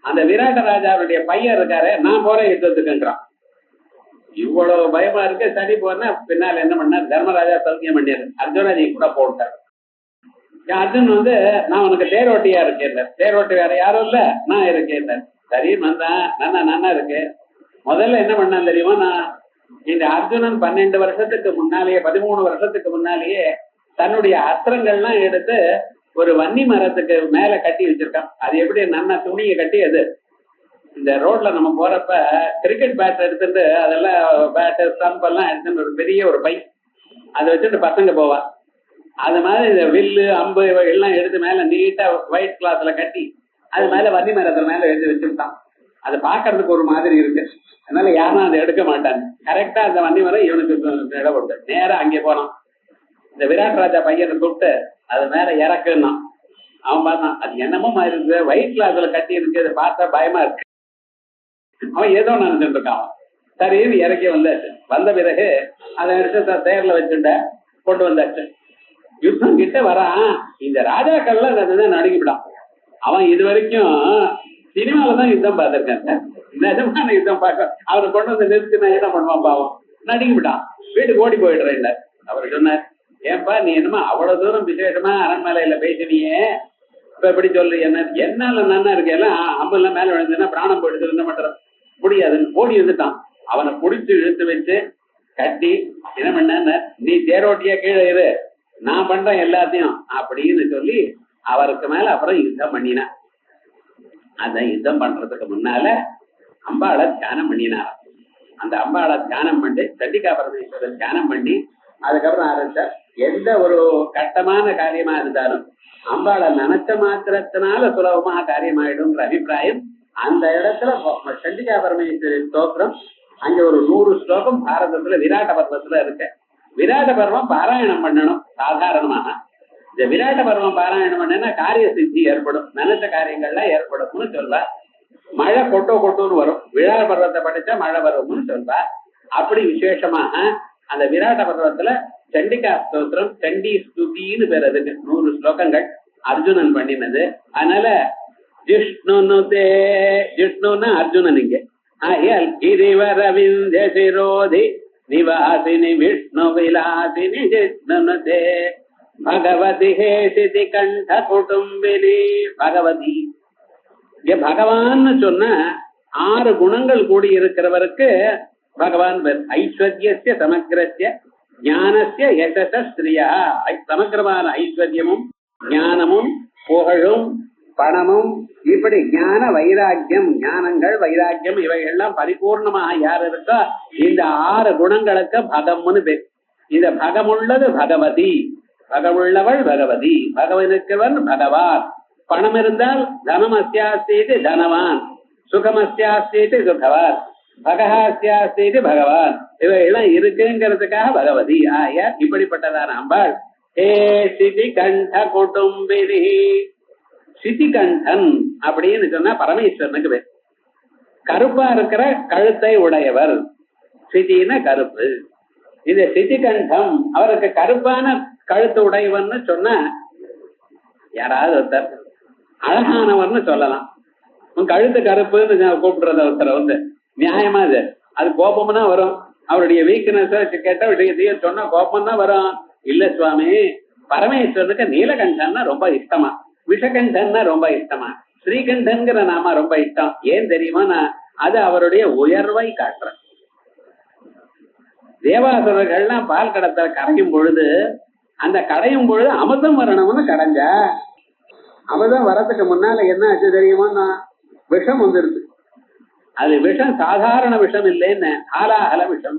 அந்த விராட்ட ராஜாவுடைய பையன் இருக்காரு, நான் போறேன் யுத்தத்துக்குன்றான். இவ்வளவு பயமா இருக்கு. சரி போனா பின்னால என்ன பண்ணார், தர்மராஜா சௌக்கியம் பண்ணியாரு. அர்ஜுனா நீ கூட போட்டார். அர்ஜுன் வந்து நான் உனக்கு தேரோட்டியா இருக்கேன், தேரோட்டி வேற யாரும் இல்ல நான் இருக்கேன். சரி வந்தான், நானா இருக்கு. முதல்ல என்ன பண்ணான் தெரியுமா, நான் இந்த அர்ஜுனன் 12 வருஷத்துக்கு முன்னாலேயே 13 வருஷத்துக்கு முன்னாலேயே தன்னுடைய அஸ்திரங்கள்லாம் எடுத்து ஒரு வன்னி மரத்துக்கு மேல கட்டி வச்சிருக்கான். அது எப்படி நன்னா துணியை கட்டி, அது இந்த ரோட்ல நம்ம போறப்ப கிரிக்கெட் பேட் எடுத்துட்டு அதெல்லாம் பேட்டு ஸ்டம்ப் எல்லாம் எடுத்துட்டு ஒரு பெரிய ஒரு பை அதை வச்சுட்டு பசங்க போவா. அது மாதிரி இந்த வில்லு அம்பு எல்லாம் எடுத்து மேல நீட்டா ஒயிட் கிளாத்ல கட்டி அது மேல வன்னி மரத்துல மேல எடுத்து வச்சுட்டான். அது பாக்குறதுக்கு ஒரு மாதிரி இருக்கு, அதனால யாரும் அதை எடுக்க மாட்டாங்க. கரெக்டா அந்த வன்னி மரம் இவனுக்கு இடம் உண்டு. நேரா அங்கே போனான். இந்த விராட் ராஜா பையனை கூப்பிட்டு அது மேல இறக்குன்னா அவன் பார்த்தான், அது என்னமோ மாதிரி இருக்கு, ஒயிட் கிளாத்ல கட்டி இருக்கு, அதை பார்த்தா பயமா இருக்கு. அவன் ஏதோ நினைச்சுட்டு இருக்கான். சரின்னு இறக்கி வந்தாச்சு. வந்த பிறகு அதை எடுத்து தேர்ல வச்சுட்ட கொண்டு வந்தாச்சு. யுத்தம் கிட்ட வரான். இந்த ராஜாக்கள்லாம் அதுதான் நடுங்கிவிடான். அவன் இது வரைக்கும் சினிமாவில்தான் யுத்தம் பார்த்திருக்கான் சார், நிஜமான யுத்தம் பார்க்க அவரை கொண்டு வந்து நிறுத்தி நான் என்ன பண்ணுவான் பாவம், நடுங்கிவிட்டான். வீட்டுக்கு ஓடி போயிடுறேன். அவர் சொன்னார், ஏன்பா நீ என்னமா அவ்வளவு தூரம் விசேஷமா அரண்மனையில பேசினியே, இப்ப எப்படி சொல்லு, என்னால நன்னா இருக்கேன், அம்பெல்லாம் மேல விழுந்துன்னா பிராணம் போயிடுது, என்ன பண்றது, முடியாதுன்னு ஓடி வந்துட்டான். அவனை புடிச்சு இழுத்து வச்சு கட்டி என்ன பண்ண, நீ தேரோட்டியா கீழே இரு, நான் பண்றேன் எல்லாத்தையும் அப்படின்னு சொல்லி அவருக்கு மேல அப்புறம் யுத்தம் பண்ணினான். அந்த யுத்தம் பண்றதுக்கு முன்னால அம்பாளை தியானம் பண்ணினார். அந்த அம்பாளை தியானம் பண்ணி சண்டிகா பரமேஸ்வரர் தியானம் பண்ணி அதுக்கப்புறம் ஆரம்பிச்சார். எந்த ஒரு கட்டமான காரியமா இருந்தாலும் அம்பாளை நினைச்ச மாத்திரத்தினால சுலபமா காரியமாயிடும்ன்ற அபிப்பிராயம். அந்த இடத்துல சண்டிகா பரமேஸ்வரி ஸ்தோத்திரம் அங்க ஒரு 100 ஸ்லோகம் பாரதத்துல விராட்ட பர்வத்துல இருக்கு. விராட்ட பர்வம் பாராயணம் பண்ணணும். சாதாரணமாக இந்த விராட்ட பர்வம் பாராயணம் பண்ணா காரிய சித்தி ஏற்படும், நினைச்ச காரியங்கள்லாம் ஏற்படும்னு சொல்வா. மழை கொட்டோன்னு வரும், விராட்ட பர்வத்தை படிச்சா மழை வரும்னு சொல்வா. அப்படி விசேஷமாக அந்த விராட்ட பர்வத்துல சண்டிகா ஸ்தோத்திரம், சண்டி ஸ்துதின்னு பேர், அதுக்கு 100 ஸ்லோகங்கள் அர்ஜுனன் பண்ணினது. அதனால ஜிஷ்ணுனுதே, ஜிஷ்ணுன்னா அர்ஜுனன் இங்க. கிரிவரவிந்த சிரோதி நிவாசினி விஷ்ணு விலாசினி ஜிஷ்ணுனுதே பகவதி ஹேசிதி கண்ட குடும்பினி. பகவதி இங்க பகவான்னு சொன்ன 6 குணங்கள் கூடி இருக்கிறவருக்கு பகவான் பேர். ஐஸ்வர்யஸ்ய சமக்கிரஸ்ய ஞானஸ்ய யசஸ ஸ்ரீயா. சமக்கிரமான ஐஸ்வர்யமும் ஞானமும் புகழும் பணமும் இப்படி ஞான வைராக்கியம், ஞானங்கள் வைராக்கியம் இவைகள்லாம் பரிபூர்ணமாக யார் இருக்கோ இந்த 6 குணங்களுக்கு பகம்னு பேர். இந்த பகமுள்ளது பகவதி, பகமுள்ளவள் பகவதி, பகவனுக்கவன் பகவான். பணம் இருந்தால் தனம் அஸ்யாஸ்தீதி தனவான், சுகம் அஸ்யாஸ்தீதி சுகவான், பகஹாஸ்யாஸ்தீதி பகவான். இவையெல்லாம் இருக்குங்கிறதுக்காக பகவதி. ஆயா இப்படிப்பட்டதான அம்பாள். ஹே சிதி கண்ட குடும்பினி. சிதிகண்டன் அப்படின்னு சொன்னா பரமேஸ்வரனுக்கு பேர். கருப்பா இருக்கிற கழுத்தை உடையவர், சிதின கருப்பு. இந்த சிதிகண்டம் அவருக்கு கருப்பான கழுத்து உடையவர்னு சொன்னா யாராவது ஒருத்தர் அழகானவர்னு சொல்லலாம். உன் கழுத்து கருப்புன்னு கூப்பிடுறது ஒருத்தர் வந்து நியாயமா அது கோபம்னா வரும். அவருடைய வீக்னஸ் கெட்ட விஷயத்தையும் சொன்னா கோபம் தான் வரும். இல்ல சுவாமி, பரமேஸ்வரனுக்கு நீலகண்டன்னா ரொம்ப இஷ்டமா, விஷகண்டன்னா ரொம்ப இஷ்டமா, ஸ்ரீகண்டன்கிற நாம ரொம்ப இஷ்டம். ஏன் தெரியுமா, நான் அது அவருடைய உயர்வை காட்டுறேன். தேவாசுரர்கள்லாம் பால் கடத்த கரையும் பொழுது அந்த கடையும் பொழுது அமிர்தம் வரணும்னு கடைஞ்சா, அமிர்தம் வரத்துக்கு முன்னால என்ன ஆச்சு தெரியுமா, விஷம் வந்துருது. அது விஷம் சாதாரண விஷம் இல்லைன்னு, ஆலாஹல விஷம்.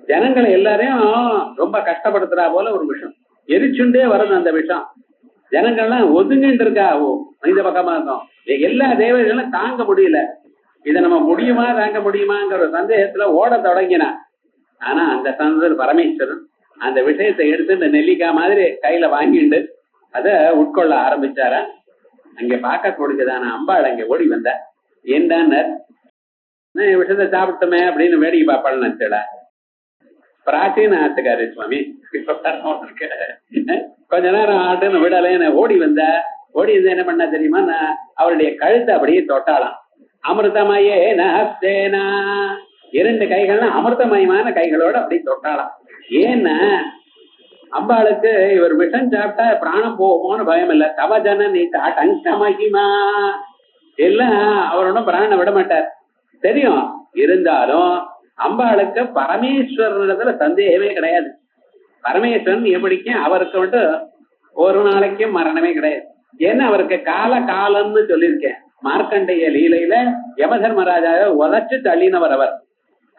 ஜனங்களை எல்லாரையும் ரொம்ப கஷ்டப்படுத்துறா போல ஒரு விஷம், எரிச்சுண்டே வருது அந்த விஷம். ஜனங்கள்லாம் ஒதுங்கிட்டு இருக்கா, இந்த பக்கமா இருக்கும். எல்லா தேவர்களும் தாங்க முடியல. இதை நம்ம முடியுமா தாங்க முடியுமாங்கிற ஒரு சந்தேகத்துல ஓட தொடங்கினா. ஆனா அந்த சந்தர் பரமேஸ்வரன் அந்த விஷயத்தை எடுத்து இந்த நெல்லிக்காய் மாதிரி கையில வாங்கிட்டு அத உட்கொள்ள ஆரம்பிச்சாரா. அங்க பார்க்க கொடுக்குதான அம்பாள் அங்க ஓடி வந்த. ஏன்டான்னு விஷயத்தை சாப்பிட்டோமே அப்படின்னு வேடிக்கை பார்ப்பாள்னு நினைச்சடா. பிராச்சீன ஆட்டுக்காரு சுவாமி, கொஞ்ச நேரம் ஆட்டுன்னு விடலைன்னு ஓடி வந்த. ஓடி வந்து என்ன பண்ணா தெரியுமா, அவருடைய கழுத்தை அப்படியே தொட்டாளாம். அமிர்தமயே நஹஸ்தேனா, 2 கைகள்னா அமிர்தமயமான கைகளோட அப்படி தொட்டாளாம். ஏன்னா அம்பாளுக்கு இவர் விஷம் சாப்பிட்டா பிராணம் போகுமோன்னு பயம் இல்ல. தவஜன நீட்டா டங்க மகிமா எல்லாம் அவரோட பிராணம் விட மாட்டார் தெரியும். இருந்தாலும் அம்பாளுக்கு பரமேஸ்வரனிடத்துல சந்தேகமே கிடையாது. பரமேஸ்வரன் எப்படிக்கும் அவருக்கு வந்துட்டு ஒரு நாளைக்கும் மரணமே கிடையாது. ஏன்னா அவருக்கு காலம்னு சொல்லியிருக்கேன். மார்க்கண்டேய லீலையில யமதர்மராஜாவை உதச்சு தள்ளினவர் அவர்.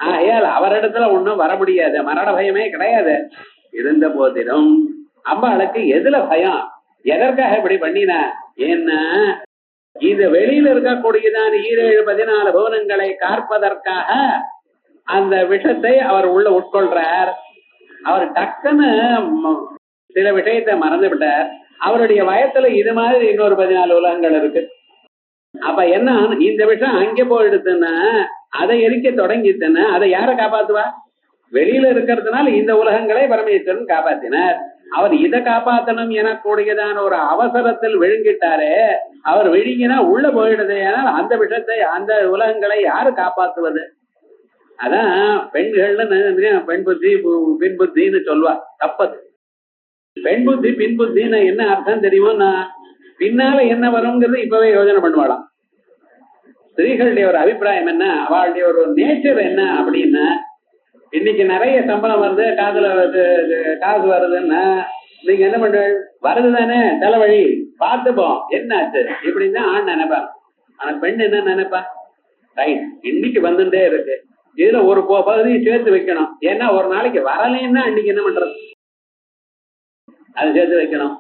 ஆகையால் அவரிடத்துல ஒண்ணும் வர முடியாது, மரண பயமே கிடையாது. இருந்த போதிலும் அம்பாளுக்கு எதுல பயம்? எதற்காக இப்படி பண்ணினா? ஏன்னா இந்த வெளியில இருக்கக்கூடியதான் 17-14 புவனங்களை காற்பதற்காக அந்த விஷத்தை அவர் உள்ள உட்கொள்றார். அவர் டக்குன்னு சில விஷயத்தை மறந்து விட்டார். அவருடைய வயத்துல இது மாதிரி இன்னொரு 14 உலகங்கள் இருக்கு. அப்ப என்ன, இந்த விஷயம் அங்கே போயிடுதுன்னா அதை எரிக்க தொடங்கிட்டுன்னா அதை யார காப்பாத்துவா? வெளியில இருக்கிறதுனால இந்த உலகங்களை பரமேஸ்வரன் காப்பாத்தினார். அவர் இதை காப்பாற்றணும் எனக்கூடியதான ஒரு அவசரத்தில் விழுங்கிட்டாரே. அவர் விழுங்கினா உள்ள போயிடுது. ஏன்னா அந்த விஷயத்தை அந்த உலகங்களை யாரு காப்பாற்றுவது? அதான் பெண்கள்னு பெண் புத்தி பின் புத்தின்னு சொல்லுவா. தப்பது. பெண் புத்தி பின் புத்தின்னு என்ன அர்த்தம் தெரியுமோன்னா, பின்னால என்ன வருங்கிறது இப்பவே யோசனை பண்ணுவாளாம். ஸ்திரீகளுடைய ஒரு அபிப்பிராயம் என்ன, அவளுடைய ஒரு நேச்சர் என்ன அப்படின்னா, இன்னைக்கு நிறைய சம்பளம் வருது, காசு வருதுன்னா நீங்க என்ன பண்ற, வருது தானே தலைவழி பார்த்துப்போம் என்னாச்சு இப்படின்னு ஆண் நினைப்பாங்க. ஆனா பெண் என்ன நினைப்பா, ரைட் இன்னைக்கு வந்துட்டே இருக்கு, இதுல ஒரு பகுதியை சேர்த்து வைக்கணும். ஏன்னா ஒரு நாளைக்கு வரலைன்னா அன்னைக்கு என்ன பண்றது, அதை சேர்த்து வைக்கணும்.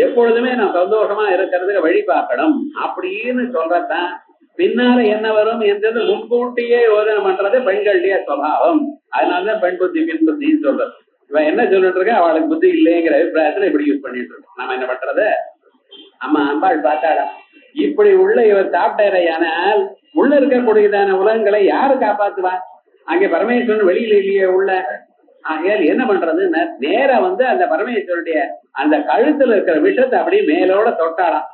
எப்பொழுதுமே நான் சந்தோஷமா இருக்கிறதுக்கு வழி பார்க்கணும் அப்படின்னு சொல்றதான் பின்னால என்ன வரும் என்றது முன்கூட்டியே யோசனை பண்றது பெண்களுடைய சுவாவம். அதனாலதான் பெண் புத்தி பின் புத்தின்னு சொல்றது. இவன் என்ன சொல்லிட்டு இருக்க, அவளுக்கு புத்தி இல்லைங்கிற அபிப்பிராயத்துல இப்படி யூஸ் பண்ணிட்டு இருக்கோம். நம்ம என்ன பண்றது? அம்மா அம்பாள் பார்த்தாடா இப்படி உள்ள இவர் சாப்பிட்டாரையானால் உள்ள இருக்கக்கூடியதான உலகங்களை யாரு காப்பாத்துவா? அங்கே பரமேஸ்வரன் வெளியில இல்லையே உள்ள. ஆகையால் என்ன பண்றது, நேரா அந்த பரமேஸ்வரனுடைய அந்த கழுத்துல இருக்கிற விஷத்தை அப்படியே மேலோட தொட்டாளாம்.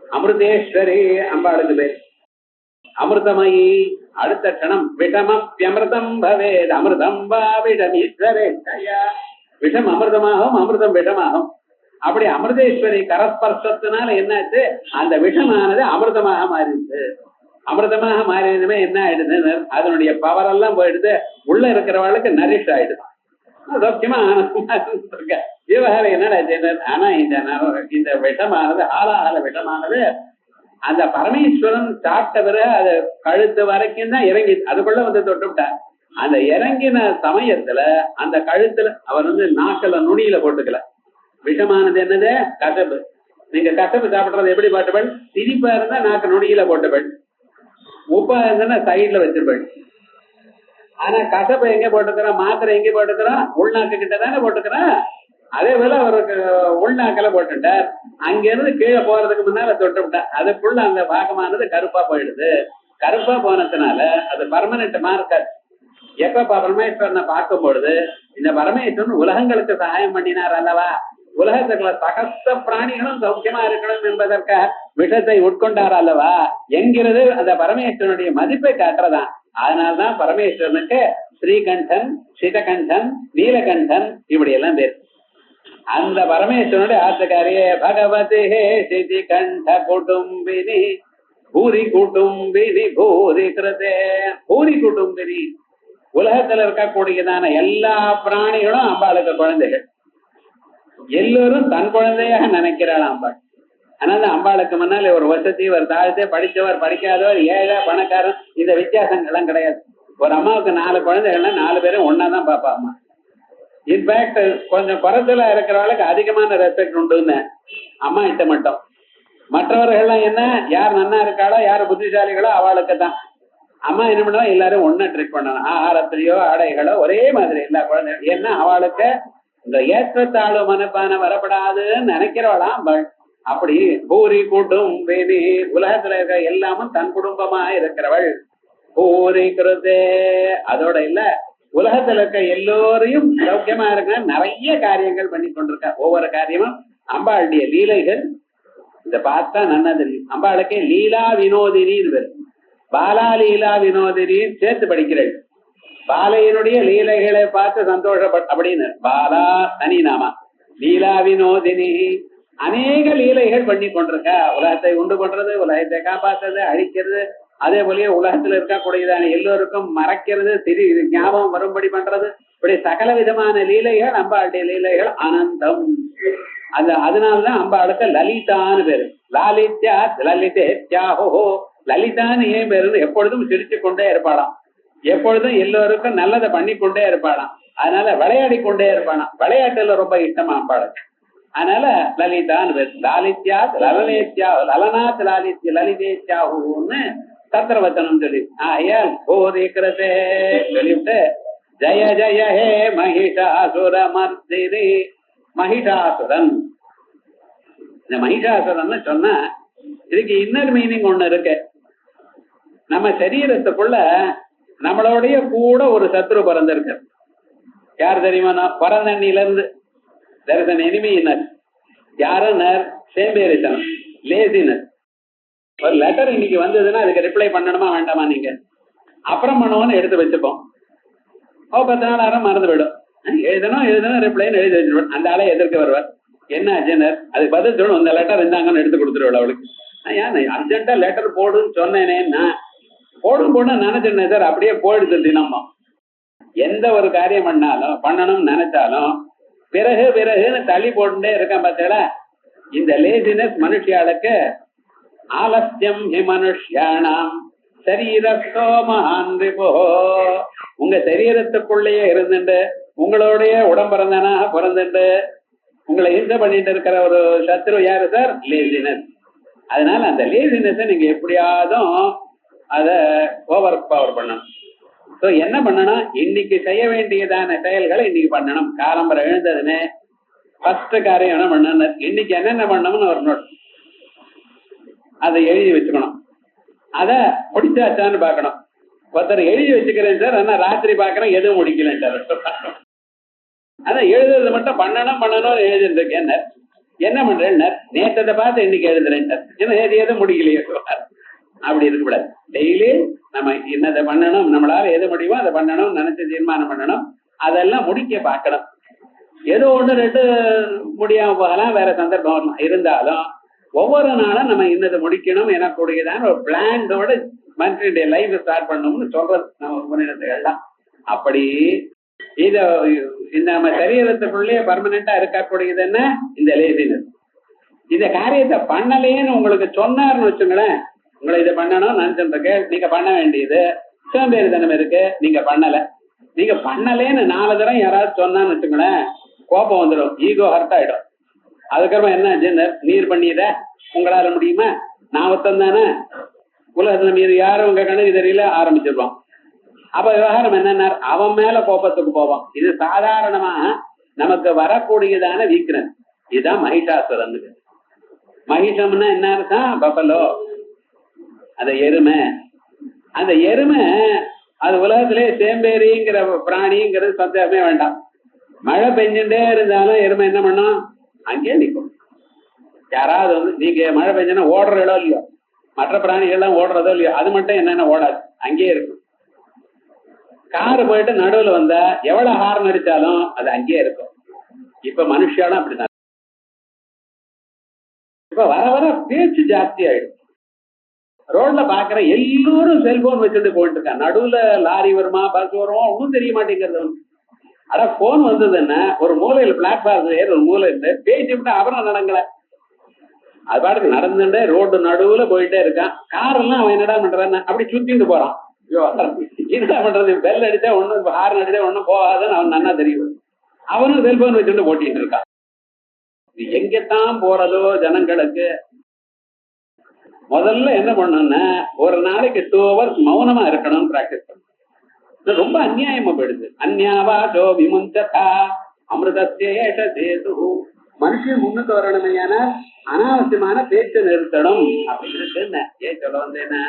அமிர்தேஸ்வரி அம்பாளுக்கு பேர். அமிர்தமயி அடுத்த கணம் விஷமப்யமிர்தம் பவேத் அமிர்தம் வா விஷமீஸ்வரே. விஷம் அமிர்தமாகும், அமிர்தம் விஷமாகும். அப்படி அமிர்தேஸ்வரி கரஸ்பர்சத்தினால என்னாச்சு, அந்த விஷமானது அமிர்தமாக மாறிடுது. அமிர்தமாக மாறினதுமே என்ன ஆயிடுது, அதனுடைய பவர் எல்லாம் போயிடுது, உள்ள இருக்கிறவளுக்கு நரிஷ் ஆயிடுது. சௌக்கியமா இருக்க விவகாரம் என்னடா. ஆனா இந்த விஷமானது ஆளால விஷமானது அந்த பரமேஸ்வரன் சாப்பிட்ட பிறகு அது கழுத்து வரைக்கும் தான் இறங்கி அதுக்குள்ள தொட்டுவிட்டார். அந்த இறங்கின சமயத்துல அந்த கழுத்துல அவர் நாக்கல நுனியில போட்டுக்கல. விஷமானது என்னது, கசப்பு. நீங்க கசப்பு சாப்பிடுறது எப்படி பாட்டுப்பள், திரிப்பா இருந்தா நாக்கு நுனியில போட்டுப்பள், உப்பா இருந்தா சைட்ல வச்சிருப்பள். ஆனா கசப்பை எங்க போட்டுக்கிறோம், மாத்திரை எங்க போட்டுக்கிறோம், உள்நாக்கு கிட்ட தானே போட்டுக்கிறோம். அதே போல அவருக்கு உள்நாக்கல போட்டுட்டார். அங்க இருந்து கீழே போறதுக்கு முன்னால தொட்டு விட்டார். அதுக்குள்ள அந்த பாகமானது கருப்பா போயிடுது. கருப்பா போனதுனால அது பர்மனன்ட் மார்க்கர். எப்ப பரமேஸ்வரனை பார்க்கும் பொழுது இந்த பரமேஸ்வரன் உலகங்களுக்கு சகாயம் பண்ணினார் அல்லவா, உலகத்துக்குள்ள சகஸ்த பிராணிகளும் சௌக்கியமா இருக்கணும் என்பதற்காக விஷத்தை உட்கொண்டார் அல்லவா என்கிறது அந்த பரமேஸ்வரனுடைய மதிப்பை காட்டுறதான். அதனால்தான் பரமேஸ்வரனுக்கு ஸ்ரீகண்டன், சிதகண்டன், நீலகண்டன் இப்படி எல்லாம் பேர். அந்த பரமேஸ்வரனுடைய ஆத்துக்காரியே பகவதி சிதி கண்ட குடும்பினி பூரி குடும்பினி பூரி கிருதே. பூரி குடும்பினி உலகத்துல இருக்கக்கூடியதான எல்லா பிராணிகளும் அம்பாளுக்கு குழந்தைகள். எல்லோரும் தன் குழந்தையாக நினைக்கிறாள் அம்பாள். அதனால அம்பாளுக்கு முன்னால ஒரு வசதி, ஒரு தாழ்த்தே, படித்தவர் படிக்காதவர், ஏழை பணக்காரன் இந்த வித்தியாசங்கள்லாம் கிடையாது. ஒரு அம்மாவுக்கு 4 குழந்தைகள்னா 4 பேரும் ஒன்னாதான் பாப்பா அம்மா. இன்ஃபேக்ட் கொஞ்சம் குறைச்சலா இருக்கிறவளுக்கு அதிகமான ரெஸ்பெக்ட் உண்டுன்னு அம்மா கிட்ட மட்டும். மற்றவர்கள்லாம் என்ன, யார் நன்னா இருக்காளோ யார் புத்திசாலிகளோ அவளுக்கு தான். அம்மா என்ன பண்ணுவா, எல்லாரும் ஒன்னா ட்ரீட் பண்ணணும். ஆகாரத்திலேயோ ஆடைகளோ ஒரே மாதிரி எல்லா குழந்தைகளும். ஏன்னா அவளுக்கு இந்த ஏற்றத்தாழ்வு மனப்பான வரப்படாதுன்னு நினைக்கிறவளாம் அவள். அப்படி பூரி கூட்டும் வேதி உலகத்துல இருக்க எல்லாமும் தன் குடும்பமா இருக்கிறவள். பூரி கிருதே அதோட இல்ல, உலகத்துல இருக்க எல்லோரையும் சௌக்கியமா இருக்க நிறைய காரியங்கள் பண்ணி கொண்டிருக்க. ஒவ்வொரு காரியமும் அம்பாளுடைய லீலைகள் இத பார்த்தா நன்னா தெரியும். அம்பாளுக்கே லீலா வினோதினின்னு பேரு. பாலா லீலா வினோதினின்னு சேர்த்து படிக்கிறேன். பாலையினுடைய லீலைகளை பார்த்து சந்தோஷப்பட்ட அப்படின்னு பாலா தனி நாமா லீலா வினோதினி அநேக லீலைகள் பண்ணி கொண்டிருக்க. உலகத்தை உண்டு பண்றது, உலகத்தை காப்பாற்றுறது, அழிக்கிறது, அதே போலயே உலகத்துல இருக்கக்கூடியதான எல்லோருக்கும் மறைக்கிறது, ஞாபகம் வரும்படி பண்றது, இப்படி சகல விதமான லீலைகள் அம்பாளுடைய லீலைகள் அனந்தம். அதனாலதான் அம்பாளுக்கு லலிதான்னு பேரு. லாலித்யா லலிதேத்யாஹோ லலிதான்னு ஏன் பேரு? எப்பொழுதும் சிரிச்சு கொண்டே இருப்பாளாம், எப்பொழுதும் எல்லோருக்கும் நல்லதை பண்ணி கொண்டே இருப்பாளாம். அதனால விளையாடி கொண்டே இருப்பாளாம். விளையாட்டுல ரொம்ப இஷ்டமா அம்பாளுக்கு. அதனால லலிதான்னு பேரு. லாலித்யா லலனேத்யா லலனாத் லாலித்ய லலிதேத்யாஹோன்னு சத்திரவச்சனம் சொல்லி ஆயால் போதிக்கிறதே சொல்லிவிட்டு ஜய ஜய ஹே மகிஷாசுர மர்தினி. மகிஷாசுரன், இந்த மகிஷாசுரன் சொன்னா இதுக்கு இன்னர் மீனிங் ஒண்ணு இருக்கு. நம்ம சரீரத்துக்குள்ள நம்மளோடைய கூட ஒரு சத்ரு பிறந்திருக்கு. யார் தெரியுமா? பிறந்தண்ணில இருந்து there is an enemy in us. யாரனர்? சேம்பேரித்தனம், லேசினஸ். ஒரு லெட்டர் இன்னைக்கு வந்ததுன்னா அதுக்கு ரிப்ளை பண்ணணுமா வேண்டாமா? நீங்க அப்புறம் பண்ணுவோம்னு எடுத்து வச்சுப்போம். 10 நாள் ஆரம் மறந்து விடும். எழுதணும் ரிப்ளைன்னு எழுதி வச்சிருவேன். அந்த ஆளை எதிர்க்க வருவார். என்ன அர்ஜென்டர்? அதுக்கு பதில் சொல்லணும். இந்த லெட்டர் இருந்தாங்கன்னு எடுத்து கொடுத்துருவாள் அவளுக்கு. ஏன் அர்ஜென்ட்டா லெட்டர் போடுன்னு சொன்னேனேன்னா போடும் நினைச்சிருந்தேன் சார், அப்படியே போயிடுது தினமா. எந்த ஒரு காரியம் பண்ணணும்னு நினைச்சாலும் பிறகுன்னு தள்ளி போட்டுட்டே இருக்கான். பார்த்தீங்களா? இந்த லேசினஸ் மனுஷியாளுக்கு ஆலஸ்யம் ஹி மனுஷ்யானாம் சரீரத்தோ மகான் ரிபோ. உங்க சரீரத்துக்குள்ளேயே இருந்துட்டு உங்களுடைய உடம்பிறந்தானாக பிறந்துட்டு உங்களை ஹிம்சை பண்ணிட்டு இருக்கிற ஒரு சத்ரு யாரு சார்? லேசினஸ். அதனால அந்த லேசினஸை நீங்க எப்படியாவது அத ஓவர் பவர் பண்ணணும். சோ என்ன பண்ணணும்? இன்னைக்கு செய்ய வேண்டியதான செயல்களை இன்னைக்கு பண்ணணும். காலம்பரை எழுந்ததுன்னு ஃபர்ஸ்ட் காரியம் என்ன பண்ணணும்? இன்னைக்கு என்னென்ன பண்ணணும்னு ஒரு நோட் அதை எழுதி வச்சுக்கணும். அத முடிச்சாச்சான்னு பாக்கணும். ஒருத்தர் எழுதி வச்சுக்கிறேன் சார், ஆனா ராத்திரி பாக்குறேன் எதுவும் முடிக்கலன்ட்டார். அதான் எழுதுறது மட்டும் பண்ணணும் எழுதிட்டு இருக்கேன். என்ன பண்றேன்? நேற்றத்தை பார்த்து இன்னைக்கு எழுதுறேன். ஏன்னா எதுவும் முடிக்கலையே. அப்படி இருக்கக்கூடாது. டெய்லி நம்ம என்னதை பண்ணணும், நம்மளால எது முடியுமோ அதை பண்ணணும், நினைச்சு தீர்மானம் பண்ணணும், அதெல்லாம் முடிக்க பார்க்கணும். ஏதோ 1-2 முடியாம போகலாம், வேற சந்தர்ப்பம் இருந்தாலும் ஒவ்வொரு நாளும் நம்ம இன்னதை முடிக்கணும் எனக்கூடியதான ஒரு பிளான்டோட மனுஷனுடைய லைஃப் ஸ்டார்ட் பண்ணணும்னு சொல்றது நம்ம முன்னெடுத்துகள்லாம். அப்படி இத இந்த நம்ம சரீரத்துக்குள்ளேயே பர்மனண்டா இருக்கக்கூடியது என்ன? இந்த லேசினஸ். இந்த காரியத்தை பண்ணலேன்னு உங்களுக்கு சொன்னார்னு வச்சுங்களேன், உங்களை இதை பண்ணணும் நினைச்சுருக்கு, நீங்க பண்ண வேண்டியது சோம்பேறித்தனம் இருக்கு, நீங்க பண்ணல. நீங்க பண்ணலேன்னு 4 தடவை யாராவது சொன்னான்னு வச்சுங்களேன், கோபம் வந்துடும், ஈகோ ஹர்ட் ஆயிடும். அதுக்கப்புறம் என்ன? நீர் பண்ணியத உங்களால முடியுமா? நான் ஒருத்தன் தானே, உலகத்துல மீது யாரும் உங்க கணக்கு தெரியல ஆரம்பிச்சிருவான். அப்ப விவகாரம் என்னன்னா அவன் மேல கோபத்துக்கு போவான். இது சாதாரணமா நமக்கு வரக்கூடியதான வீக்னஸ். இதுதான் மகிஷாசுரன். மகிஷம்னா என்ன அர்த்தம்? பப்பலோ, அந்த எருமை. அந்த எருமை அது உலகத்திலே சேம்பேரிங்கிற பிராணிங்கிறது சந்தேகமே வேண்டாம். மழை பெஞ்சுட்டே இருந்தாலும் எருமை என்ன பண்ணும்? அங்கேயே நிற்கும். யாராவது நீங்க மழை பெஞ்சனா ஓடுறதோ இல்லையோ, மற்ற பிராணிகள்லாம் ஓடுறதோ இல்லையோ, அது மட்டும் என்னென்ன ஓடாது, அங்கேயே இருக்கும். காரு போயிட்டு நடுவுல வந்தா எவ்வளவு ஹார்ன் அடிச்சாலும் அது அங்கேயே இருக்கும். இப்ப மனுஷாலும் அப்படிதான். இப்ப வர வர பேச்சு ஜாஸ்தி ஆயிடும். ரோட்ல பாக்குற எல்லோரும் செல்போன் வச்சுட்டு போயிட்டு இருக்காங்க. நடுவுல லாரி வருமா, பஸ் வருமா ஒன்னும் தெரிய மாட்டேங்கிறது. ஆனா போன் வந்ததுன்னா ஒரு மூலையில பிளாட்ஃபார்ம் ஒரு மூலை இருந்து பேசிவிட்டு அப்புறம் நடங்கல, அது பாட்டுக்கு நடந்துட்டு ரோடு நடுவுல போயிட்டே இருக்கான். கார் எல்லாம் அவன் என்னடா பண்றான்னு அப்படி சுத்திட்டு போறான். என்ன பண்றது? பெல் அடிச்சா ஒண்ணும், ஹார்ன் அடிச்சா ஒண்ணும் போகாதுன்னு அவன் நன்னா தெரியும். அவனும் செல்போன் வச்சுட்டு ஓட்டிட்டு இருக்கான். இது எங்கத்தான் போறதோ ஜனங்களுக்கு. முதல்ல என்ன பண்ணணும்னா ஒரு நாளைக்கு 2 hours மௌனமா இருக்கணும்னு பிராக்டிஸ் பண்ணணும். ரொம்ப அநியாயமா போயிடுது. அந்யாவாசோ விமுஞ்சதா அமிர்தஸ்யேஷ சேது. மனுஷன் முன்னுக்கு வரணுமையான அனாவசியமான பேச்சை நிறுத்தணும் அப்படின்னு ஏன் சொல்ல வந்தேன்னா,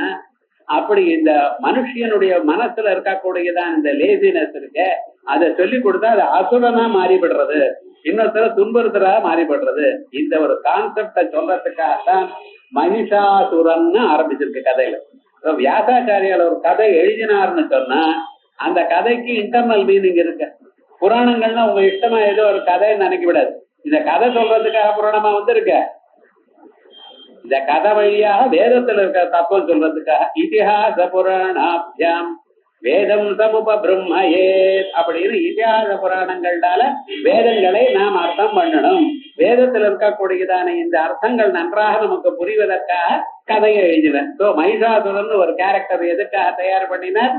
அப்படி இந்த மனுஷனுடைய மனசுல இருக்கக்கூடியதான் இந்த லேசினஸ் இருக்க, அதை சொல்லி கொடுத்தா அது அசுரனா மாறிவிடுறது, இன்னொருத்தர துன்புறுத்தரா மாறிவிடுறது. இந்த ஒரு கான்செப்டை சொல்றதுக்காகத்தான் மகிஷாசுரன் ஆரம்பிச்சிருக்கு கதையில. வியாசாச்சாரியால் ஒரு கதை எழுதினார்னு சொன்னா அந்த கதைக்கு இன்டர்னல் மீனிங் இருக்கு. புராணங்கள்னா உங்க இஷ்டமா ஏதோ ஒரு கதைன்னு நினைக்க விடாது. இந்த கதை சொல்றதுக்காக புராணமா வந்திருக்க, இந்த கதை வழியாக வேதத்துல இருக்க தத்துவம் சொல்றதுக்காக. இதிஹாச புராணாபியாம் வேதம் சமுப பிரம்மையே அப்படின்னு இதிகாச புராணங்களால வேதங்களை நாம் அர்த்தம் பண்ணணும். வேதத்தில் இருக்கக்கூடியதான இந்த அர்த்தங்கள் நன்றாக நமக்கு புரிவதற்காக கதையை எழுதினர். சோ மகிஷாசுரன் ஒரு கேரக்டர் எதுக்காக தயார் பண்ணினார்?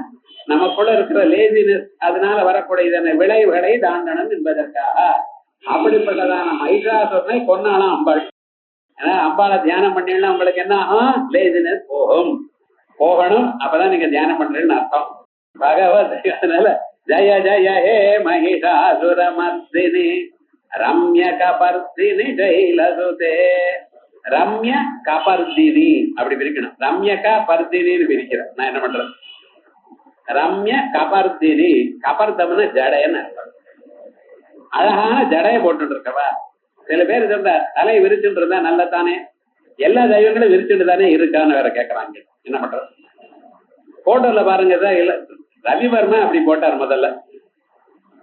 நமக்குள்ள இருக்கிற லேசினஸ், அதனால வரக்கூடியதான விளைவுகளை தாண்டணும் என்பதற்காக. அப்படிப்பட்டதான மகிஷாசுரனை கொன்னாலாம் அம்பாள். ஏன்னா அம்பாளை தியானம் பண்ணீங்கன்னா உங்களுக்கு என்ன ஆகும்? லேசினஸ் போகணும். அப்பதான் நீங்க தியானம் பண்றீங்கன்னு அர்த்தம். பகவத் அதனால ஜய ஜய ஹே மகிஷாசுரமர்தினி ரம்ய கபர்தினி ஜெயிலசுதே. ரம்ய கபர்தினி அப்படி பிரிக்கணும். ரம்ய கபர்தினின்னு பிரிக்கிறேன். நான் என்ன பண்றேன்? ரம்ய கபர்தினி. கபர்தம்னு ஜடைன்னு அர்த்தம். அழகான ஜடைய போட்டு இருக்கவா. சில பேர் சொல்ற தலையை விரிச்சுட்டு இருந்தா நல்லதானே, எல்லா தெய்வங்களும் விரிச்சுட்டு தானே இருக்கான்னு வேற கேட்கறாங்க. என்ன பண்றது? போட்டோல பாருங்க சார், இல்ல ரவிவர்மா அப்படி போட்டார் முதல்ல.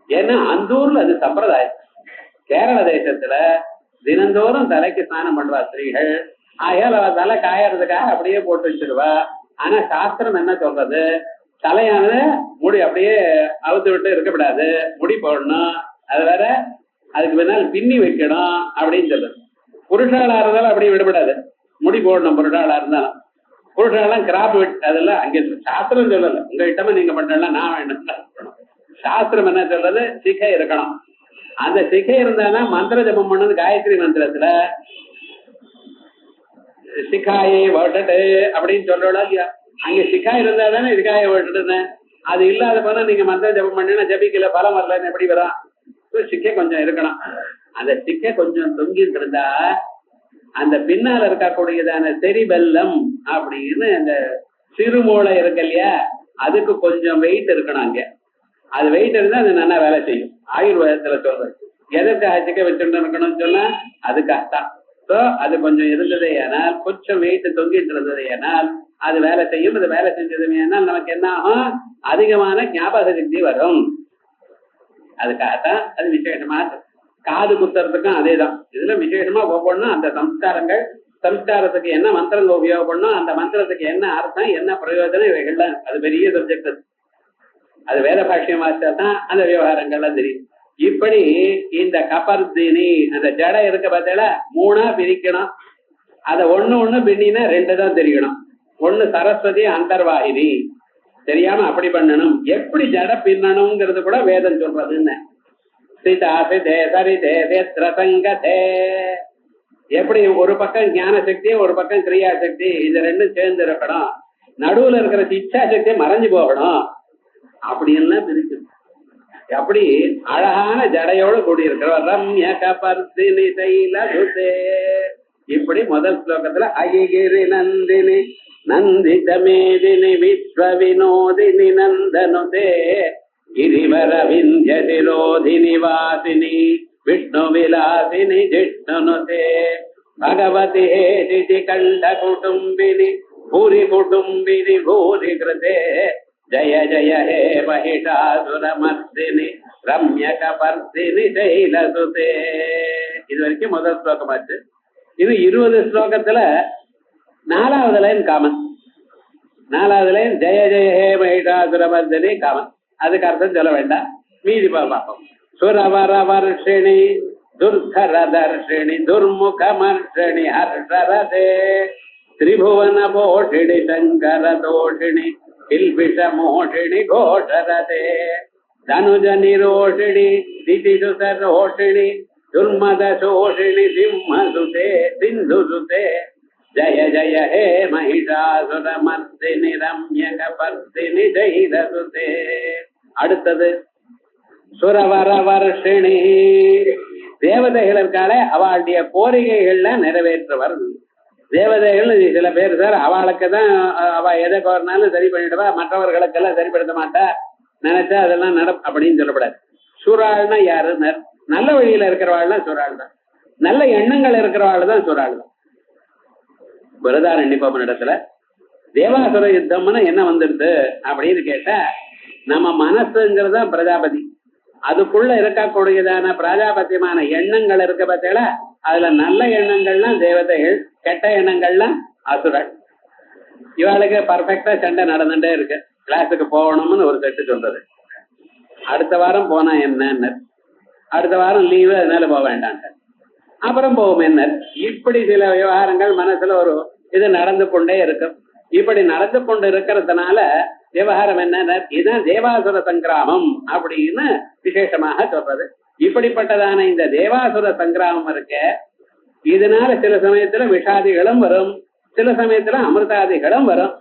ஏன்னா அந்த ஊர்ல அது சம்பிரதாயம். கேரள தேசத்துல தினந்தோறும் தலைக்கு ஸ்நானம் பண்ணுவா ஸ்திரீகள். ஆகையால் அவ தலை காயறதுக்காக அப்படியே போட்டு வச்சிருவா. ஆனா சாஸ்திரம் என்ன சொல்றது? தலையானது முடி அப்படியே அவுத்து விட்டு இருக்கக்கூடாது, முடி போடணும். அது வேற அதுக்கு பின்னால் பின்னி வைக்கணும் அப்படின்னு சொல்லுது. புருஷாளா இருந்தாலும் அப்படி விடப்படாது, முடி போடணும். புருஷாளா இருந்தாலும் புருஷாலாம் கிராப் விட் அதெல்லாம் அங்கே சாஸ்திரம் சொல்லல. உங்க இட்டமா நீங்க பண்ணலாம், நான் வேணும். சாஸ்திரம் என்ன சொல்றது? சிகை இருக்கணும். அந்த சிகை இருந்தாதான் மந்திர ஜபம் பண்ணது. காயத்ரி மந்திரத்துல சிகாயை வட்டட்டு அப்படின்னு சொல்றோம் இல்லையா? அங்க சிகா இருந்தா தானே சிகாயை வட்டுன்னு. அது இல்லாத போனா நீங்க மந்திர ஜபம் பண்ணினா ஜபிக்கல பலம் வரலன்னு எப்படி வரும்? சிக்கை கொஞ்சம் இருக்கணும். அந்த சிக்கை கொஞ்சம் தொங்கிட்டு இருந்தா அந்த பின்னால இருக்கக்கூடியதான செரிபெல்லம் அப்படின்னு அந்த சிறுமூளை இருக்கு இல்லையா, அதுக்கு கொஞ்சம் வெயிட் இருக்கணும். அங்க அது வெயிட் இருந்தா அது நல்லா வேலை செய்யும். ஆயுர்வேதத்துல சொல்றது எதற்காக சிக்கை வச்சுட்டு இருக்கணும்னு சொன்னா அதுக்காகத்தான். ஸோ அது கொஞ்சம் இருந்தது ஏனால், கொஞ்சம் வெயிட் தொங்கிட்டு இருந்தது ஏனால் அது வேலை செய்யும். அது வேலை செஞ்சது ஏனால் நமக்கு என்ன ஆகும்? அதிகமான ஞாபக சக்தி வரும். அதுக்காகத்தான் அது விசேஷமா. காது குத்துறதுக்கும் அதேதான். இதுல விசேஷமா ஒவ்வொன்றும் அந்த சம்ஸ்காரத்துக்கு என்ன மந்திரங்கள் உபயோகப்படணும், அந்த மந்திரத்துக்கு என்ன அர்த்தம், என்ன பிரயோஜனம், இவைகள்லாம் அது பெரிய சப்ஜெக்ட். அது வேத பாஷ்யம் வாசிச்சா தான் அந்த விவகாரங்கள்லாம் தெரியும். இப்படி இந்த கபர்தினி அந்த ஜடை இருக்க பார்த்தா மூணா பிரிக்கணும். அதை ஒண்ணு பின்னினா ரெண்டு தான் தெரியணும். ஒண்ணு சரஸ்வதி, அந்தர்வாகினி. தெரியாம அப்படி பண்ணணும். எப்படி ஜட பின்னணுங்கிறது கூட வேதம் சொல்றதுன்னு. எப்படி ஒரு பக்கம் ஞான சக்தி, ஒரு பக்கம் கிரியா சக்தி, இது ரெண்டும் சேர்ந்து இருக்கணும். நடுவுல இருக்கிற இச்சா சக்தி மறைஞ்சு போகணும். அப்படி எல்லாம் பிரிக்கணும். அப்படி அழகான ஜடையோடு கூடியிருக்கிறோம். ரம்ய கபர்தினி தைலசுதே. இப்படி முதல் ஸ்லோகத்துல அகிகிரி நந்தினி நந்தித மேதினி விஸ்வ வினோதினி நந்தனுதே கிரிவர விந்திய சிரோதினி வாசினி விஷ்ணு விலாசினி ஜிஷ்ணுனுதே பகவதி ஹேதி கண்ட குடும்பினி பூரி குடும்பினி பூரி கிருதே ஜய ஜய ஹே மகிஷாசுரமர்தினி ரம்ய கபர்தினி தைலசுதே. இது வரைக்கும் முதல் ஸ்லோகமாச்சு. இது 20 ஸ்லோகத்துல 4வது லைன் காமன். 4வது லைன் ஜய ஜய ஹே மகிஷாசுரமர்தினி காமன். அதுக்கு அர்த்தம் சொல்ல வேண்டாம், மீதி பார்ப்போம். சுரவர வர்ஷிணி துர்தர தர்ஷிணி துர்முகமர்ஷிணி ஹர்ஷரதே திரிபுவன போஷிணி சங்கர தோஷிணி கில்பிஷ மோஷிணி கோஷரதே தனுஜ நிரோஷிணி திதிசுத ரோஷிணி துர்மத சோஷிணி சிம்மசுதே சிந்துசுதே ஜய ஜய ஹே மகிஷாசுரமர்தினி ரம்ய கபர்தினி தைலசுதே. அடுத்தது சுரவர வர்ஷிணி. தேவதைகள் இருக்காளே, அவளுடைய கோரிக்கைகள்ல நிறைவேற்றவர். தேவதைகள் சில பேர் சார் அவளுக்கு தான் அவ எதை கோரினாலும் சரி பண்ணிடுவா, மற்றவர்களுக்கெல்லாம் சரிப்படுத்த மாட்டா, நினைச்சா அதெல்லாம் அப்படின்னு சொல்லக்கூடாது. சுராள்னா யாரு? நல்ல வழியில இருக்கிறவாள் தான் சுராள் தான். நல்ல எண்ணங்கள் இருக்கிறவாள் தான் சுராள் தான். பிரதாரண்யப்பன் இடத்துல தேவாசுர யுத்தம்னு என்ன வந்துடுது அப்படின்னு கேட்டா, நம்ம மனசுங்கிறது தான் பிரஜாபதி. அதுக்குள்ள இருக்கக்கூடியதான பிரஜாபத்தியமான எண்ணங்கள் இருக்க பார்த்தீங்களா, அதுல நல்ல எண்ணங்கள்லாம் தேவதைகள், கெட்ட எண்ணங்கள்லாம் அசுரன். இவாளுக்கு பர்ஃபெக்டா சண்டை நடந்துட்டே இருக்கு. கிளாஸுக்கு போகணும்னு ஒரு செட்டு சொல்றது, அடுத்த வாரம் போனா என்னன்னு, அடுத்த வாரம் லீவு அதனால போக வேண்டாம், அப்புறம் போகும் என்ன. இப்படி சில விவகாரங்கள் மனசுல ஒரு இது நடந்து கொண்டே இருக்கும். இப்படி நடந்து கொண்டு இருக்கிறதுனால விவகாரம் என்ன, இதுதான் தேவாசுர சங்கிராமம் அப்படின்னு விசேஷமாக சொல்றது. இப்படிப்பட்டதான இந்த தேவாசுர சங்கிராமம் இருக்க, இதனால சில சமயத்துல விஷாதிகளும் வரும், சில சமயத்துல அமிர்தாதிகளும் வரும்.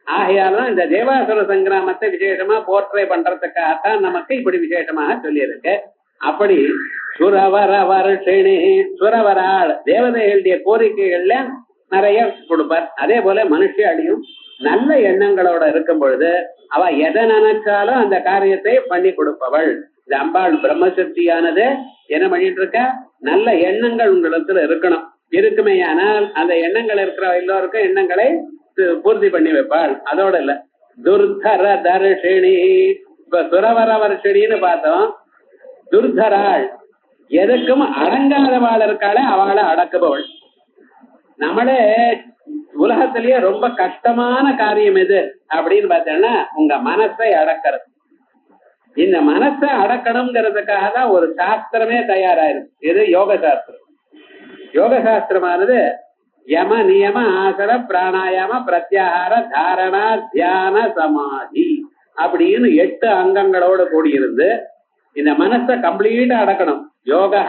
ஆகையால்தான் இந்த தேவாசுர சங்கிராமத்தை விசேஷமா போர்ட்ரே பண்றதுக்காகத்தான் நமக்கு இப்படி விசேஷமாக சொல்லியிருக்கு. அப்படி சுரவர வருஷிணி, சுரவராள் தேவதைகளுடைய கோரிக்கைகள்ல நிறைய கொடுப்பார். அதே போல மனுஷியாலையும் நல்ல எண்ணங்களோட இருக்கும் பொழுது அவ எதை நினைச்சாலும் அந்த காரியத்தை பண்ணி கொடுப்பவள். இந்த அம்பாள் பிரம்மசக்தியானது என்ன பண்ணிட்டு இருக்க, நல்ல எண்ணங்கள் உங்களிடத்துல இருக்கணும். இருக்குமே ஆனால் அந்த எண்ணங்கள் இருக்கிற எல்லோருக்கும் எண்ணங்களை பூர்த்தி பண்ணி வைப்பாள். அதோட இல்ல, துர்தர தர்ஷிணி. இப்ப சுரவர வருஷிணின்னு பார்த்தோம். துர்தராள் எதுக்கும் அடங்காதவாள் இருக்காளே அவளை அடக்குபவள். நம்மளே உலகத்திலேயே ரொம்ப கஷ்டமான காரியம் எது அப்படின்னு பார்த்தோம்னா உங்க மனசை அடக்கிறது. இந்த மனசை அடக்கணுங்கிறதுக்காக தான் ஒரு சாஸ்திரமே தயாராயிருக்கு. இது யோக சாஸ்திரம். யோக சாஸ்திரமானது யம நியம ஆசன பிராணாயாம பிரத்யாகார தாரணா தியான சமாதி அப்படின்னு 8 அங்கங்களோடு கூடியிருந்து இந்த மனசை கம்ப்ளீட்டா அடக்கணும். யோகா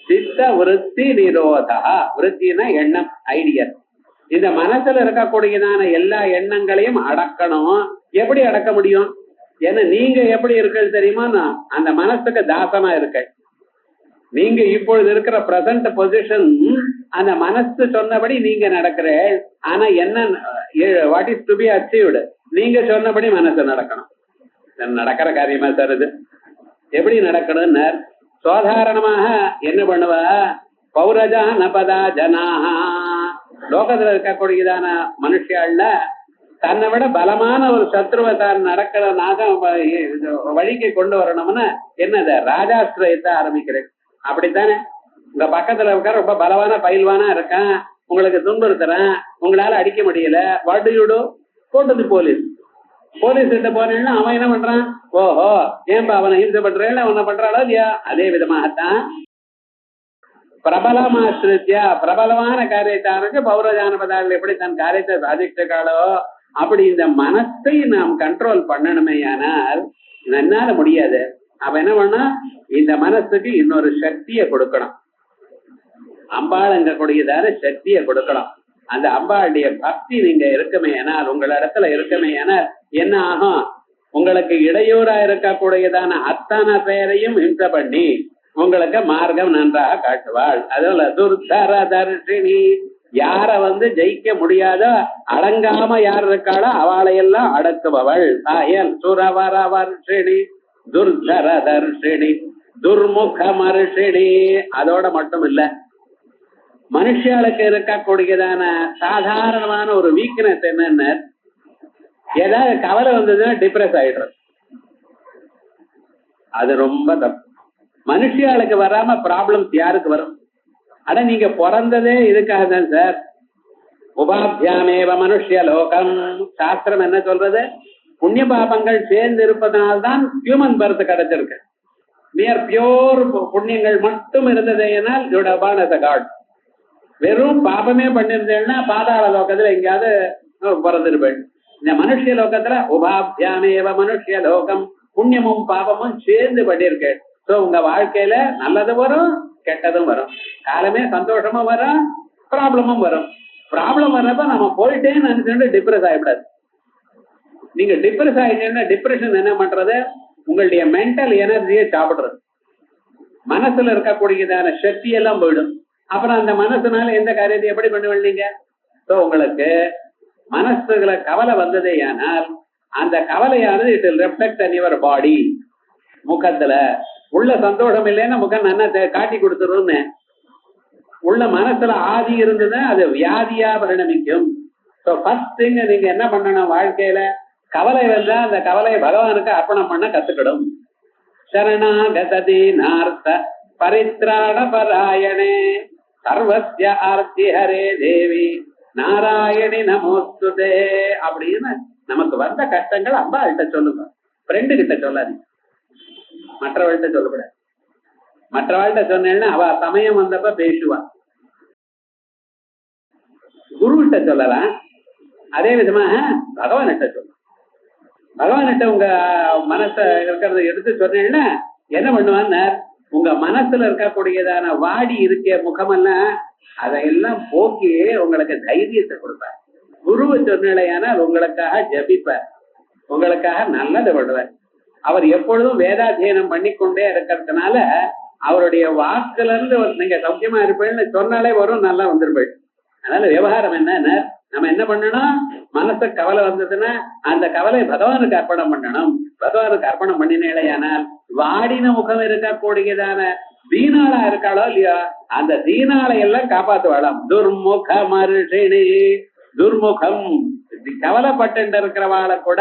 சித்த விருத்தி நிரோதா. விருத்தினா எண்ணம், ஐடியா. இந்த மனசுல இருக்கக்கூடியதான எல்லா எண்ணங்களையும் அடக்கணும். எப்படி அடக்க முடியும்? ஏன்னா நீங்க எப்படி இருக்கீங்க தெரியுமா, அந்த மனசுக்கு தாசமா இருக்க. நீங்க இப்பொழுது இருக்கிற பிரசன்ட் பொசிஷன் அந்த மனசு சொன்னபடி நீங்க நடக்கிற. ஆனா என்ன, what is to be achieved, நீங்க சொன்னபடி மனசு நடக்கணும். நடக்கிற காரியமா சார் இது? எப்படி நடக்கணும்னு சாதாரணமாக என்ன பண்ணுவா, பௌரஜா நபதா ஜனாஹா. லோகத்துல இருக்கக்கூடியதான மனுஷியாள்ல தன்னை விட பலமான ஒரு சத்ருவை தான் நடக்கிற நாகம் வழிக்கு கொண்டு வரணும்னு என்னது, ராஜாஸ்திரயத்தை ஆரம்பிக்கிறேன். அப்படித்தானே? உங்க பக்கத்துல இருக்க ரொம்ப பலவான பயில்வானா இருக்கான், உங்களுக்கு துன்புறுத்துறேன், உங்களால அடிக்க முடியல, வாட் டு யூ டு? போட்டது போலீஸ். போலீஸ் கிட்ட போனேன்னா அவன் என்ன பண்றான், ஓஹோ ஏன்பா அவனை ஹிம்சை பண்றேன், அவனை பண்றாளோ இல்லையா? அதே விதமாகத்தான் பிரபலமாசிரியா, பிரபலமான காரியத்தை ஆரம்பிச்சு பௌரஜானபதார்கள் எப்படி தன் காரியத்தை சாதிச்சிருக்காளோ அப்படி இந்த மனசை நாம் கண்ட்ரோல் பண்ணணுமே. ஆனால் என்னால முடியாது. அவன் என்ன பண்ணா, இந்த மனசுக்கு இன்னொரு சக்தியை கொடுக்கணும். அம்பாளுங்க கூடியதான சக்தியை கொடுக்கணும். அந்த அம்பாளுடைய பக்தி நீங்க இருக்குமே ஆனால், உங்கள் இடத்துல இருக்குமே ஆனால் என்ன ஆகும், உங்களுக்கு இடையூறா இருக்கக்கூடியதான அத்தனை பேரையும் ஹிம்சை பண்ணி உங்களுக்கு மார்க்கம் நன்றாக காட்டுவாள். அதுல துர்தர தர்ஷினி, யார ஜெயிக்க முடியாதோ, அடங்காம யார் இருக்காளோ அவளையெல்லாம் அடக்குபவள். ஆயல் சுரவர வர்ஷிணி துர்தர தர்ஷிணி துர்முக மர்ஷிணி. அதோட மட்டும் இல்ல, மனுஷாளுக்கு இருக்கக்கூடியதான சாதாரணமான ஒரு வீக்னஸ் என்னன்னு, ஏதாவது கவலை வந்ததுன்னா டிப்ரெஸ் ஆயிடுறது. அது ரொம்ப தப்பு. மனுஷியாளுக்கு வராம ப்ராப்ளம்ஸ் யாருக்கு வரும்? ஆனா நீங்க பிறந்ததே இதுக்காக தான் சார். உபாபியாமேவ மனுஷ்ய லோகம். சாஸ்திரம் என்ன சொல்றது, புண்ணிய பாபங்கள் சேர்ந்து இருப்பதனால்தான் ஹியூமன் பர்த் கிடைச்சிருக்கு. மியர் பியோர் புண்ணியங்கள் மட்டும் இருந்ததேனால் you would born as a god. வெறும் பாபமே பண்ணிருந்தேன்னா பாதாள லோகத்துல எங்கேயாவது பிறந்திருப்பேன். இந்த மனுஷ லோகத்துல உபாபியாமேவ மனுஷ்ய லோகம், புண்ணியமும் பாபமும் சேர்ந்து பண்ணிருக்கேன். சோ உங்க வாழ்க்கையில நல்லது வரும், கெட்டதும் வரும். காலமே சந்தோஷமும் வரும், ப்ராப்ளமும் வரும். ப்ராப்ளம் வர்றப்ப நம்ம போயிட்டேன்னு நினைச்சுட்டு டிப்ரெஸ் ஆகிடாது. நீங்க டிப்ரெஸ் ஆகிட்டீங்கன்னா டிப்ரெஷன் என்ன பண்றது, உங்களுடைய மென்டல் எனர்ஜியை சாப்பிடுறது. மனசுல இருக்கக்கூடியதான சக்தி எல்லாம் போயிடும். அப்புறம் அந்த மனசுனால எந்த காரியத்தை எப்படி பண்ணுவீங்க நீங்க? சோ உங்களுக்கு மனசுல கவலை வந்ததே ஆனால் அந்த கவலையானது it will reflect on your body. முகத்துல உள்ள சந்தோஷம் இல்லைன்னா முகம் நல்லா காட்டி கொடுத்துருன்னு. உள்ள மனசுல ஆதி இருந்ததுன்னா அது வியாதியா பரிணமிக்கும். சோ ஃபர்ஸ்ட் திங் நீங்க என்ன பண்ணணும் வாழ்க்கையில, கவலை வந்தா அந்த கவலையை பகவானுக்கு அர்ப்பணம் பண்ண கத்துக்கிடும். சரணாகதி நார்த்த பரித்ராண பராயணே சர்வஸ்ய ஆர்த்தி ஹரே தேவி நாராயணி நமோஸ்துதே அப்படின்னு நமக்கு வந்த கஷ்டங்கள் அம்பாள்கிட்ட சொல்லுங்க. ஃப்ரெண்டு கிட்ட சொல்லாதீங்க, மற்றவள்கிட்ட சொல்லக்கூடாது. மற்றவாள்கிட்ட சொன்னேன்னா அவ சமயம் வந்தப்ப பேசுவா. குருகிட்ட சொல்லலாம். அதே விதமா பகவான்கிட்ட சொல்லலாம். பகவான்கிட்ட உங்க மனச இருக்கிறத எடுத்து சொன்னேன்னா என்ன பண்ணுவான்னு உங்க மனசுல இருக்கக்கூடியதான வாடி இருக்க முகமெல்லாம் அதையெல்லாம் போக்கி உங்களுக்கு தைரியத்தை கொடுப்பார். குருவை சொன்னால் உங்களுக்காக ஜபிப்பார், உங்களுக்காக நல்லது பண்ணுவார். அவர் எப்பொழுதும் வேதாத்தியனம் பண்ணிக்கொண்டே இருக்கிறதுனால அவருடைய வாக்குல இருந்து நீங்க சௌக்கியமா இருப்பேன்னு சொன்னாலே வரும், நல்லா வந்துருப்பேன். அதனால விவகாரம் என்ன, நம்ம என்ன பண்ணணும், மனசு கவலை வந்ததுன்னா அந்த கவலை பகவானுக்கு அர்ப்பணம் பண்ணணும். பகவானுக்கு அர்ப்பணம் பண்ணினேலையானால் வாடின முகம் இருக்கக்கூடியதான தீனாளா இருக்காளோ இல்லையா, அந்த தீனாளை எல்லாம் காப்பாத்துவாளாம். துர்முக மருஷிணி, துர்முகம் கவலைப்பட்டு இருக்கிறவாளை கூட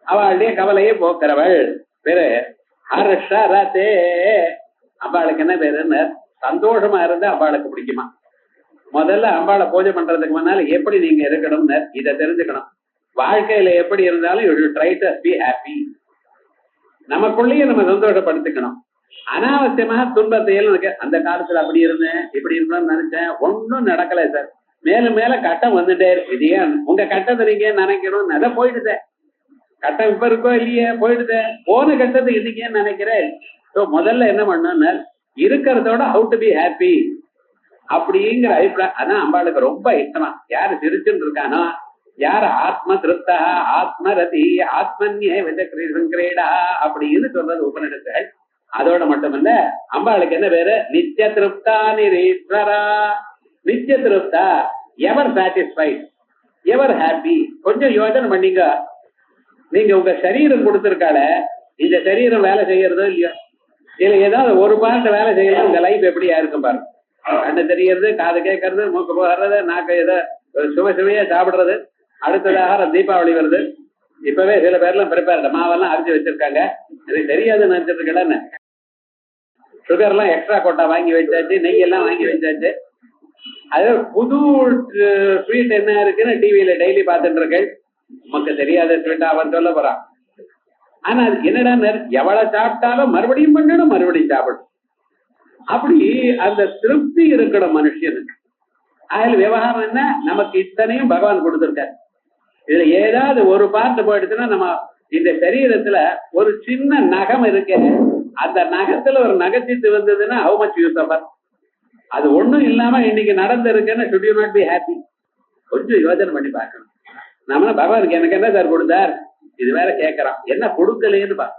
அவளுடைய கவலையை போக்குறவள். பேரு ஹர்ஷரதே. அம்பாளுக்கு என்ன பேருன்னு, சந்தோஷமா இருந்தா அம்பாளுக்கு பிடிக்குமா. முதல்ல அம்பாளை பூஜை பண்றதுக்கு முன்னால எப்படி நீங்க இருக்கணும்னு இதை தெரிஞ்சுக்கணும். வாழ்க்கையில எப்படி இருந்தாலும் you should try to be happy. நமக்குள்ளேயே நம்ம சந்தோஷப்படுத்திக்கணும். அனாவசியமாக துன்பத்தையும் அந்த காலத்துல அப்படி இருந்தேன் இப்படி இருந்தேன்னு நினைச்சேன், ஒன்னும் நடக்கல சார். மேலும் மேல கட்டம் வந்துட்டே இது. ஏன் உங்க கட்டத்தை நீங்க நினைக்கணும், அதை போயிடுதேன். கட்டம் இப்ப இருக்கோ இல்லையே போயிடுதே, போன கட்டத்தை இன்னைக்கே நினைக்கிறேன். ஸோ முதல்ல என்ன பண்ணணும்னு இருக்கிறதோட ஹவு டு பி ஹாப்பி அப்படிங்கிற அபிப்பிராயம். அதான் அம்பாளுக்கு ரொம்ப இஷ்டமா. யாரு சிரிச்சுட்டு இருக்கானோ, யார் ஆத்ம திருப்தா ஆத்மரதி ஆத்மன்யே விதக்கிரீடா அப்படின்னு சொல்றது உபநிடத்துகள். அதோட மட்டுமல்ல, அம்பாளுக்கு என்ன பேரு, நித்திய திருப்தா நிரீஸ்வரா. நித்திய திருப்தா, எவர் சாட்டிஸ்ஃபைட், எவர் ஹாப்பி. கொஞ்சம் யோசனை பண்ணீங்க. நீங்க உங்க சரீரம் கொடுத்திருக்கால, இந்த சரீரம் வேலை செய்யறதோ இல்லையோ, இதுல ஏதாவது ஒரு பார்ட் வேலை செய்யலாம், உங்க லைஃப் எப்படியா இருக்கும் பாருங்க. கண்ணு தெரியறது, காது கேட்கறது, மூக்கு போகிறது, நாக்கு ஏதோ சுவையா சாப்பிடுறது. அடுத்ததாக தீபாவளி வருது. இப்பவே சில பேர்லாம் ப்ரிப்பேர் மாவெல்லாம் அரைச்சி வச்சிருக்காங்க. எனக்கு தெரியாதுன்னு நினைச்சிட்டு இருக்கேன். சுகர் எல்லாம் எக்ஸ்ட்ரா கோட்டா வாங்கி வச்சாச்சு, நெய் எல்லாம் வாங்கி வச்சாச்சு. அது புது ஸ்வீட் என்ன இருக்குன்னு டிவியில டெய்லி பார்த்துட்டு இருக்கேன். நமக்கு தெரியாத ஸ்வீட்டா அவன் சொல்ல போறான். ஆனா அது என்னடா, எவ்வளவு சாப்பிட்டாலும் மறுபடியும் பண்ணணும், மறுபடியும் சாப்பிடணும். அப்படி அந்த திருப்தி இருக்கணும் மனுஷனுக்கு. அதுல விவகாரம் என்ன, நமக்கு இத்தனையும் பகவான் கொடுத்திருக்காரு. இதுல ஏதாவது ஒரு பார்ட் போயிடுச்சுன்னா, நம்ம இந்த சரீரத்துல ஒரு சின்ன நகம் இருக்கு, அந்த நகத்துல ஒரு நகைச்சிட்டு வந்ததுன்னா ஹவு மச் யூஸ் ஆஃப். அது ஒண்ணும் இல்லாம இன்னைக்கு நடந்திருக்குன்னு should you not be happy? கொஞ்சம் யோசனை பண்ணி பார்க்கணும். நம்ம பகவானுக்கு எனக்கு என்ன சார் கொடுத்தார், இது வேற கேட்கறான், என்ன கொடுக்கலேன்னு பாக்க.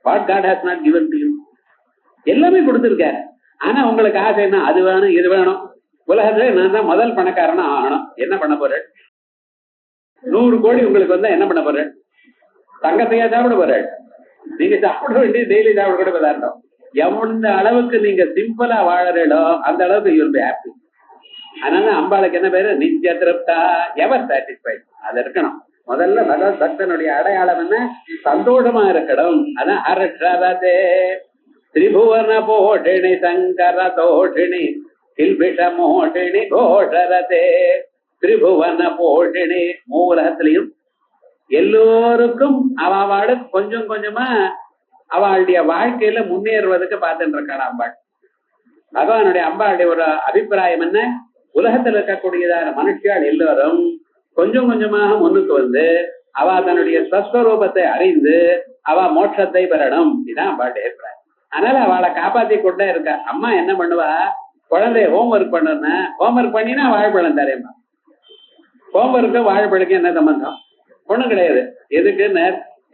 What God has not given to you, எல்லாமே கொடுத்திருக்காரு. ஆனா உங்களுக்கு ஆசை என்ன, அது வேணும் இது வேணும். உலகத்துல நான் தான் முதல் பணக்காரனா ஆகணும். என்ன பண்ண போறேன்? 100 கோடி உங்களுக்கு வந்தா என்ன பண்ண போறேன்? தங்கத்தையா சாப்பிட போறேன்? நீங்க சாப்பிட வேண்டிய டெய்லி சாப்பிட கூட பதார்த்தம். எந்த அளவுக்கு நீங்க சிம்பிளா வாழறீங்களோ அந்த அளவுக்கு யூ வில் பி ஹாப்பி. அதனால அம்பாளுக்கு என்ன பேரு, நித்திய திருப்தா எவர் சாட்டிஸ்ஃபைட். அது இருக்கணும். முதல்ல பகவத் பக்தனுடைய அடையாளம் என்ன, சந்தோஷமா இருக்கணும். அதான் ஹர்ஷரதே திரிபுவன போஷிணி சங்கர தோஷிணி கில்பிஷ மோஷிணி கோஷரதே. திரிபுவன போஷிணி, மூலகத்திலையும் எல்லோருக்கும் அவளோட கொஞ்சம் கொஞ்சமா அவளுடைய வாழ்க்கையில முன்னேறுவதற்கு பார்த்துட்டு இருக்காள் அம்பாள். பகவானுடைய அம்பாளுடைய ஒரு அபிப்பிராயம் என்ன, உலகத்தில் இருக்கக்கூடியதான மனுஷியால் எல்லோரும் கொஞ்சம் கொஞ்சமாக முன்னுக்கு வந்து அவ தன்னுடைய ஸ்வஸ்வரூபத்தை அறிந்து அவ மோட்சத்தை பெறணும். இதுதான் அம்பாளுடைய அபிப்பிராயம். அதனால அவளை காப்பாத்தி கொண்டே இருக்கா. அம்மா என்ன பண்ணுவா, குழந்தைய ஹோம்ஒர்க் பண்ணணும்னா ஹோம்ஒர்க் பண்ணினா வாழைப்பழம் தரேம்மா. ஹோம்ஒர்க்கு வாழைப்பழக்கு என்ன சம்பந்தம்? ஒண்ணும் கிடையாது. எதுக்குன்னு,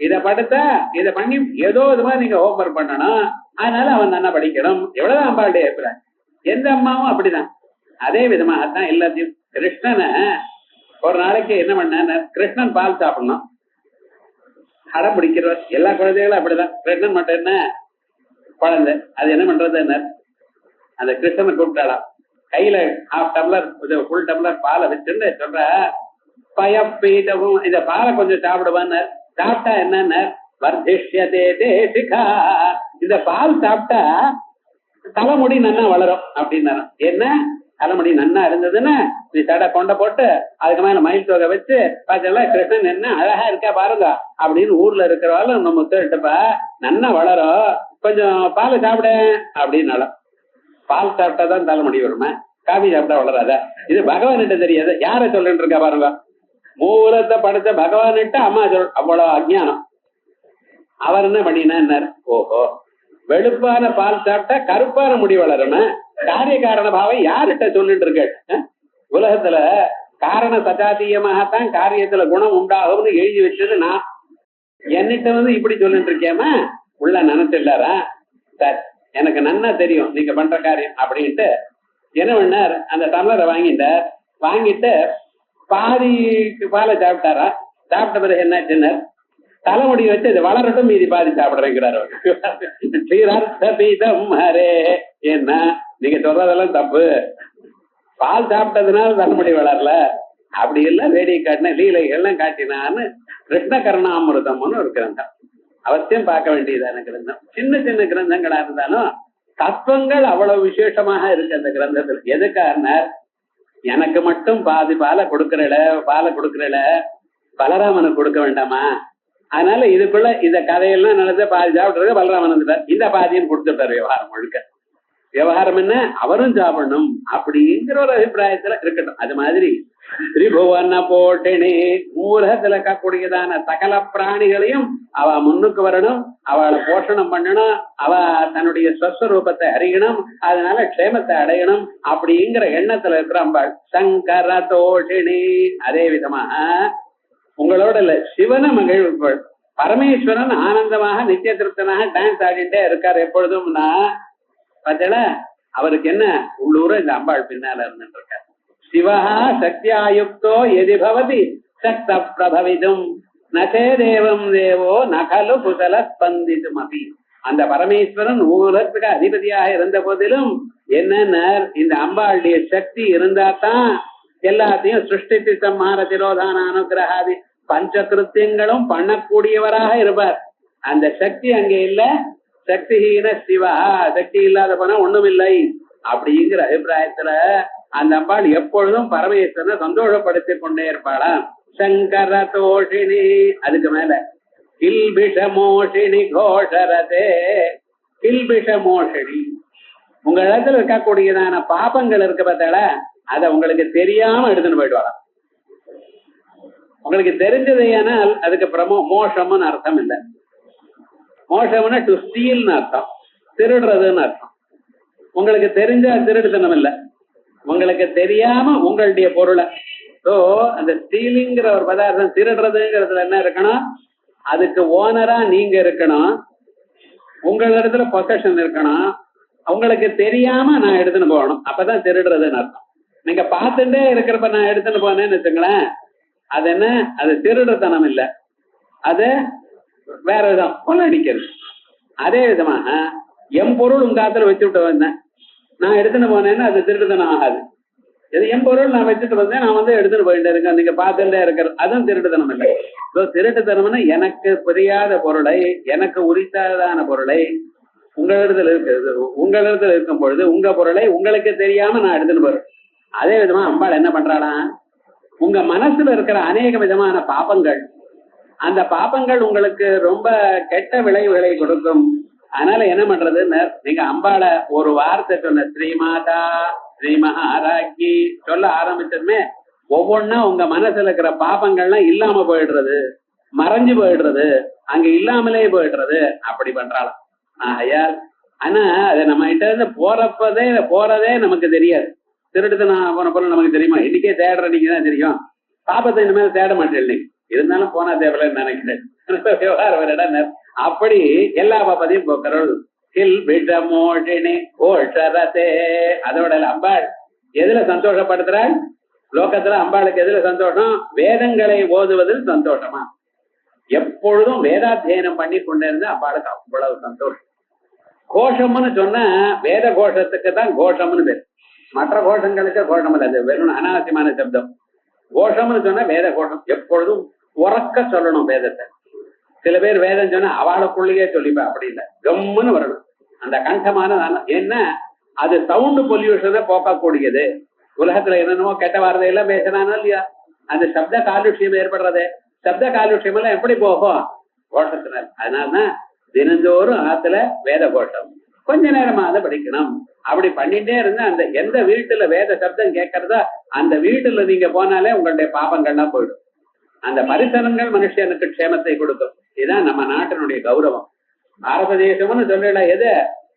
இதை படுத்தா இதை பண்ணி ஏதோ இது மாதிரி நீங்க ஹோம்ஒர்க் பண்ணணும், அதனால அவன் தானே படிக்கணும். எவ்வளவுதான் அம்பாளுடைய அபிப்பிராயம். எந்த அம்மாவும் அப்படிதான். அதே விதமாகத்தான் எல்லாத்தையும். கிருஷ்ணனை ஒரு நாளைக்கு என்ன பண்ண, கிருஷ்ணன் பால் சாப்பிடணும் அடம் பிடிக்கிறவர். எல்லா குழந்தைகளும் அப்படிதான். கிருஷ்ணன் மட்டும் என்ன குழந்தை, அது என்ன பண்றது என்ன, அந்த கிருஷ்ணனை கூப்பிட்டாலாம். கையில ½ டம்ளர் ஃபுல் டம்ளர் பாலை வச்சுன்னு சொல்ற, பயப்பீட்டவும் இந்த பாலை கொஞ்சம் சாப்பிடுவான்னு சாப்பிட்டா என்னன்னு வர்திஷ்யதே தேசிகா இந்த பால் சாப்பிட்டா தலைமுடி நன்னா வளரும் அப்படின்னா என்ன தலைமுடி நன்னா இருந்ததுன்னா நீ தடை கொண்ட போட்டு அதுக்கு மேல மயில் தொகை வச்சு பார்த்தெல்லாம் கிருஷ்ணன் என்ன அழகா இருக்கா பாருங்க அப்படின்னு ஊர்ல இருக்கிறவாள் நம்ம முத்துப்பா நன்னா வளரும் கொஞ்சம் பால் சாப்பிட அப்படின்னு பால் சாப்பிட்டாதான் தலைமுடி வருமா காபி சாப்பிட்டா வளராதா இது பகவான்கிட்ட தெரியாது யார சொல்லிட்டு இருக்கா பாருங்க மூலத்தை படுத்த பகவான்கிட்ட அம்மா சொல் அவ்வளவு அஜ்ஞானம் அவர் என்ன பண்ணினார் ஓஹோ வெளுப்பான பால் சாப்பிட்டா கருப்பான முடி வளருமா காரிய காரண பாவம் யார்கிட்ட சொல்லிட்டு இருக்க உலகத்துல காரண சஜாத்தியமாகத்தான் காரியத்துல குணம் உண்டாகும்னு எழுதி வச்சது நான் என்னிட்ட இப்படி சொல்லிட்டு இருக்கேமா உள்ள நினைச்சிடலாரா சார் எனக்கு நன்னா தெரியும் நீங்க பண்ற காரியம் அப்படின்ட்டு என்ன பண்ணார் அந்த டம்ளரை வாங்கிட்டு பாதிக்கு பாலை சாப்பிட்டாரா சாப்பிட்ட பிறகு என்ன தலைமுடி வச்சு இது வளரட்டும் மீதி பாதி சாப்பிடுறேங்கிறாரு ஹரே என்ன நீங்க சொல்றதெல்லாம் தப்பு பால் சாப்பிட்டதுனால தலைமுடி வளரல அப்படி எல்லாம் வேடிக்கை காட்டின லீலைகள்லாம் காட்டினான்னு கிருஷ்ண கருணாமிருதம்னு ஒரு கிரந்தம் அவசியம் பார்க்க வேண்டியதான கிரந்தம் சின்ன சின்ன கிரந்தங்களா இருந்தாலும் தத்துவங்கள் அவ்வளவு விசேஷமாக இருக்கு அந்த கிரந்தத்துல எதுக்கான எனக்கு மட்டும் பாதி பாலை கொடுக்கறல பலராமனுக்கு கொடுக்க வேண்டாமா அதனால இதுக்குள்ள இந்த கதையெல்லாம் நடந்த பாதி சாப்பிடுறது பலராமன் இந்த பாதியும் கொடுத்துட்டாரு விவகாரம் முழுக்க விவகாரம் என்ன அவரும் சாப்பிடணும் அப்படிங்கிற ஒரு அபிப்பிராயத்துல இருக்கட்டும் அது மாதிரி திரிபுவன போட்டினே ஊரகத்துல இருக்கக்கூடியதான சகல பிராணிகளையும் அவ முன்னுக்கு வரணும் அவளை போஷணம் பண்ணணும் அவ தன்னுடைய ஸ்வஸ்வரூபத்தை அறியணும் அதனால க்ஷேமத்தை அடையணும் அப்படிங்கிற எண்ணத்துல இருக்கிற அம்பாள் சங்கர தோஷினி அதே விதமாக உங்களோட இல்ல சிவன மகிழ்வுகள் பரமேஸ்வரன் ஆனந்தமாக நித்திய திருப்தனாக டான்ஸ் ஆடிட்டே இருக்காரு எப்பொழுதும்னா பார்த்தா அவருக்கு என்ன உள்ளூர இந்த அம்பாள் பின்னால இருந்துட்டு இருக்காரு சிவஹா சக்தியாயுக்தோ எதி பவதி சக்த பிரபவிதும் நசே தேவம் தேவோ நகலு குசல ஸ்பந்திதும் அபி அந்த பரமேஸ்வரன் ஊரத்துக்கு அதிபதியாக இருந்த போதிலும் என்னன்னா இந்த அம்பாளுடைய சக்தி இருந்தா தான் எல்லாத்தையும் சிருஷ்டித்து சம்ஹார திரோதான அனுகிரகாதி பஞ்ச கிருத்தியங்களும் பண்ணக்கூடியவராக இருப்பார் அந்த சக்தி அங்கே இல்ல சக்திஹீன சிவா சக்தி இல்லாத போனா ஒண்ணும் இல்லை அப்படிங்கிற அபிப்பிராயத்துல அந்த அம்பாள் எப்பொழுதும் பரமேஸ்வரனை சந்தோஷப்படுத்தி கொண்டே இருப்பாளாம் சங்கர தோஷினி அதுக்கு மேல கில்பிஷ மோஷினி கோஷரதே கில்பிஷ மோஷினி உங்க இடத்துல இருக்கக்கூடியதான பாபங்கள் இருக்கு பார்த்தால அத உங்களுக்கு தெரியாம எடுத்துன்னு போயிடுவாளாம் உங்களுக்கு தெரிஞ்சதையானால் அதுக்கு மோஷம்னு அர்த்தம் இல்லை மோஷம்னா டு ஸ்டீல்னு அர்த்தம் திருடுறதுன்னு அர்த்தம் உங்களுக்கு தெரிஞ்ச திருடுத்தனம் இல்லை உங்களுக்கு தெரியாம உங்களுடைய பொருளை சோ அந்த ஸ்டீலிங்கிற ஒரு பதார்த்தம் திருடுறதுங்கிறதுல என்ன இருக்கணும் அதுக்கு ஓனரா நீங்க இருக்கணும் உங்களிடத்துல பொசஷன் இருக்கணும் உங்களுக்கு தெரியாம நான் எடுத்துன்னு போகணும் அப்பதான் திருடுறதுன்னு அர்த்தம் நீங்க பார்த்துட்டே இருக்கிறப்ப நான் எடுத்துன்னு போனேன்னு வச்சுங்களேன் அது என்ன அது திருடுத்தனம் இல்லை அது வேற விதம் கொள்ளடிக்கிறது அதே விதமாக என் பொருள் உங்க காத்துல வச்சு விட்டு வந்தேன் நான் எடுத்துன்னு போனேன்னா அது திருடுத்தனம் ஆகாது இது என் பொருள் நான் வச்சுட்டு வந்தேன் நான் எடுத்துட்டு போயிட்டே இருக்கேன் நீங்க பார்த்துட்டே இருக்கிறது அதுவும் திருட்டுத்தனம் இல்லை திருட்டுத்தனம்னா எனக்கு புரியாத பொருளை எனக்கு உரித்தாதான பொருளை உங்களிடத்துல இருக்கும் பொழுது உங்க பொருளை உங்களுக்கு தெரியாம நான் எடுத்துன்னு போறேன் அதே விதமா அம்பாள் என்ன பண்றாளா உங்க மனசுல இருக்கிற அநேக விதமான பாபங்கள் அந்த பாபங்கள் உங்களுக்கு ரொம்ப கெட்ட விளைவுகளை கொடுக்கும் அதனால என்ன பண்றதுன்னு நீங்க அம்பாள ஒரு வார்த்தை சொன்ன ஸ்ரீமாதா ஸ்ரீ மகாராஜி சொல்ல ஆரம்பிச்சதுமே ஒவ்வொன்னா உங்க மனசுல இருக்கிற பாபங்கள்லாம் இல்லாம போயிடுறது மறைஞ்சு போயிடுறது அங்க இல்லாமலே போயிடுறது அப்படி பண்றாளாம் ஆகையால் ஆனா அது நம்ம கிட்ட இருந்து போறதே நமக்கு தெரியாது திருடுத்தனம் போன போல நமக்கு தெரியுமா இன்னைக்கே தேடுற நீங்கதான் தெரியும் பாபத்தை இனிமேல் தேட மாட்டேன் நீங்க இருந்தாலும் போனா தேவையில்லைன்னு நினைக்கிறேன் விவகாரம் அப்படி எல்லா பாப்பதையும் போக்குறோம் அதோட அம்பாள் எதுல சந்தோஷப்படுத்துறாள் லோகத்துல அம்பாளுக்கு எதுல சந்தோஷம் வேதங்களை ஓதுவதில் சந்தோஷமா எப்பொழுதும் வேதாத்தியனம் பண்ணி கொண்டிருந்த அம்பாளுக்கு அவ்வளவு சந்தோஷம் கோஷம்னு சொன்னா வேத கோஷத்துக்கு தான் கோஷம்னு பேர் மற்ற கோஷங்களுக்கு கோஷம் இல்லை அது வெறும் அனாவசியமான சப்தம் கோஷம்னு சொன்னா வேத கோஷம் எப்பொழுதும் உறக்க சொல்லணும் வேதத்தை. சில பேர் வேதம் சொன்னா அவளுக்குள்ளேயே சொல்லிப்பா, அப்படி இல்லை, கம்முன்னு வரணும். அந்த கண்டமான என்ன, அது சவுண்டு பொல்யூஷனை போக்கக்கூடியது. உலகத்துல என்னென்னமோ கெட்ட வார்த்தையெல்லாம் பேசினானோ இல்லையா, அந்த சப்த காலுஷ்யம் ஏற்படுறது. சப்த காலுஷ்யம் எல்லாம் எப்படி போகும்? கோஷத்தினால். அதனாலதான் தினந்தோறும் ஆத்துல வேத கோஷம் கொஞ்ச நேரமாவது படிக்கணும். அப்படி பண்ணிட்டே இருந்தா அந்த எந்த வீட்டுல வேத சப்தம் கேட்கறதோ அந்த வீட்டுல நீங்க போனாலே உங்களுடைய பாபங்கள்லாம் போயிடும். அந்த பரிசரங்கள் மனுஷனுக்கு க்ஷேமத்தை கொடுக்கும். இதுதான் நம்ம நாட்டினுடைய கௌரவம். பாரத தேசம்னு சொல்லல எது,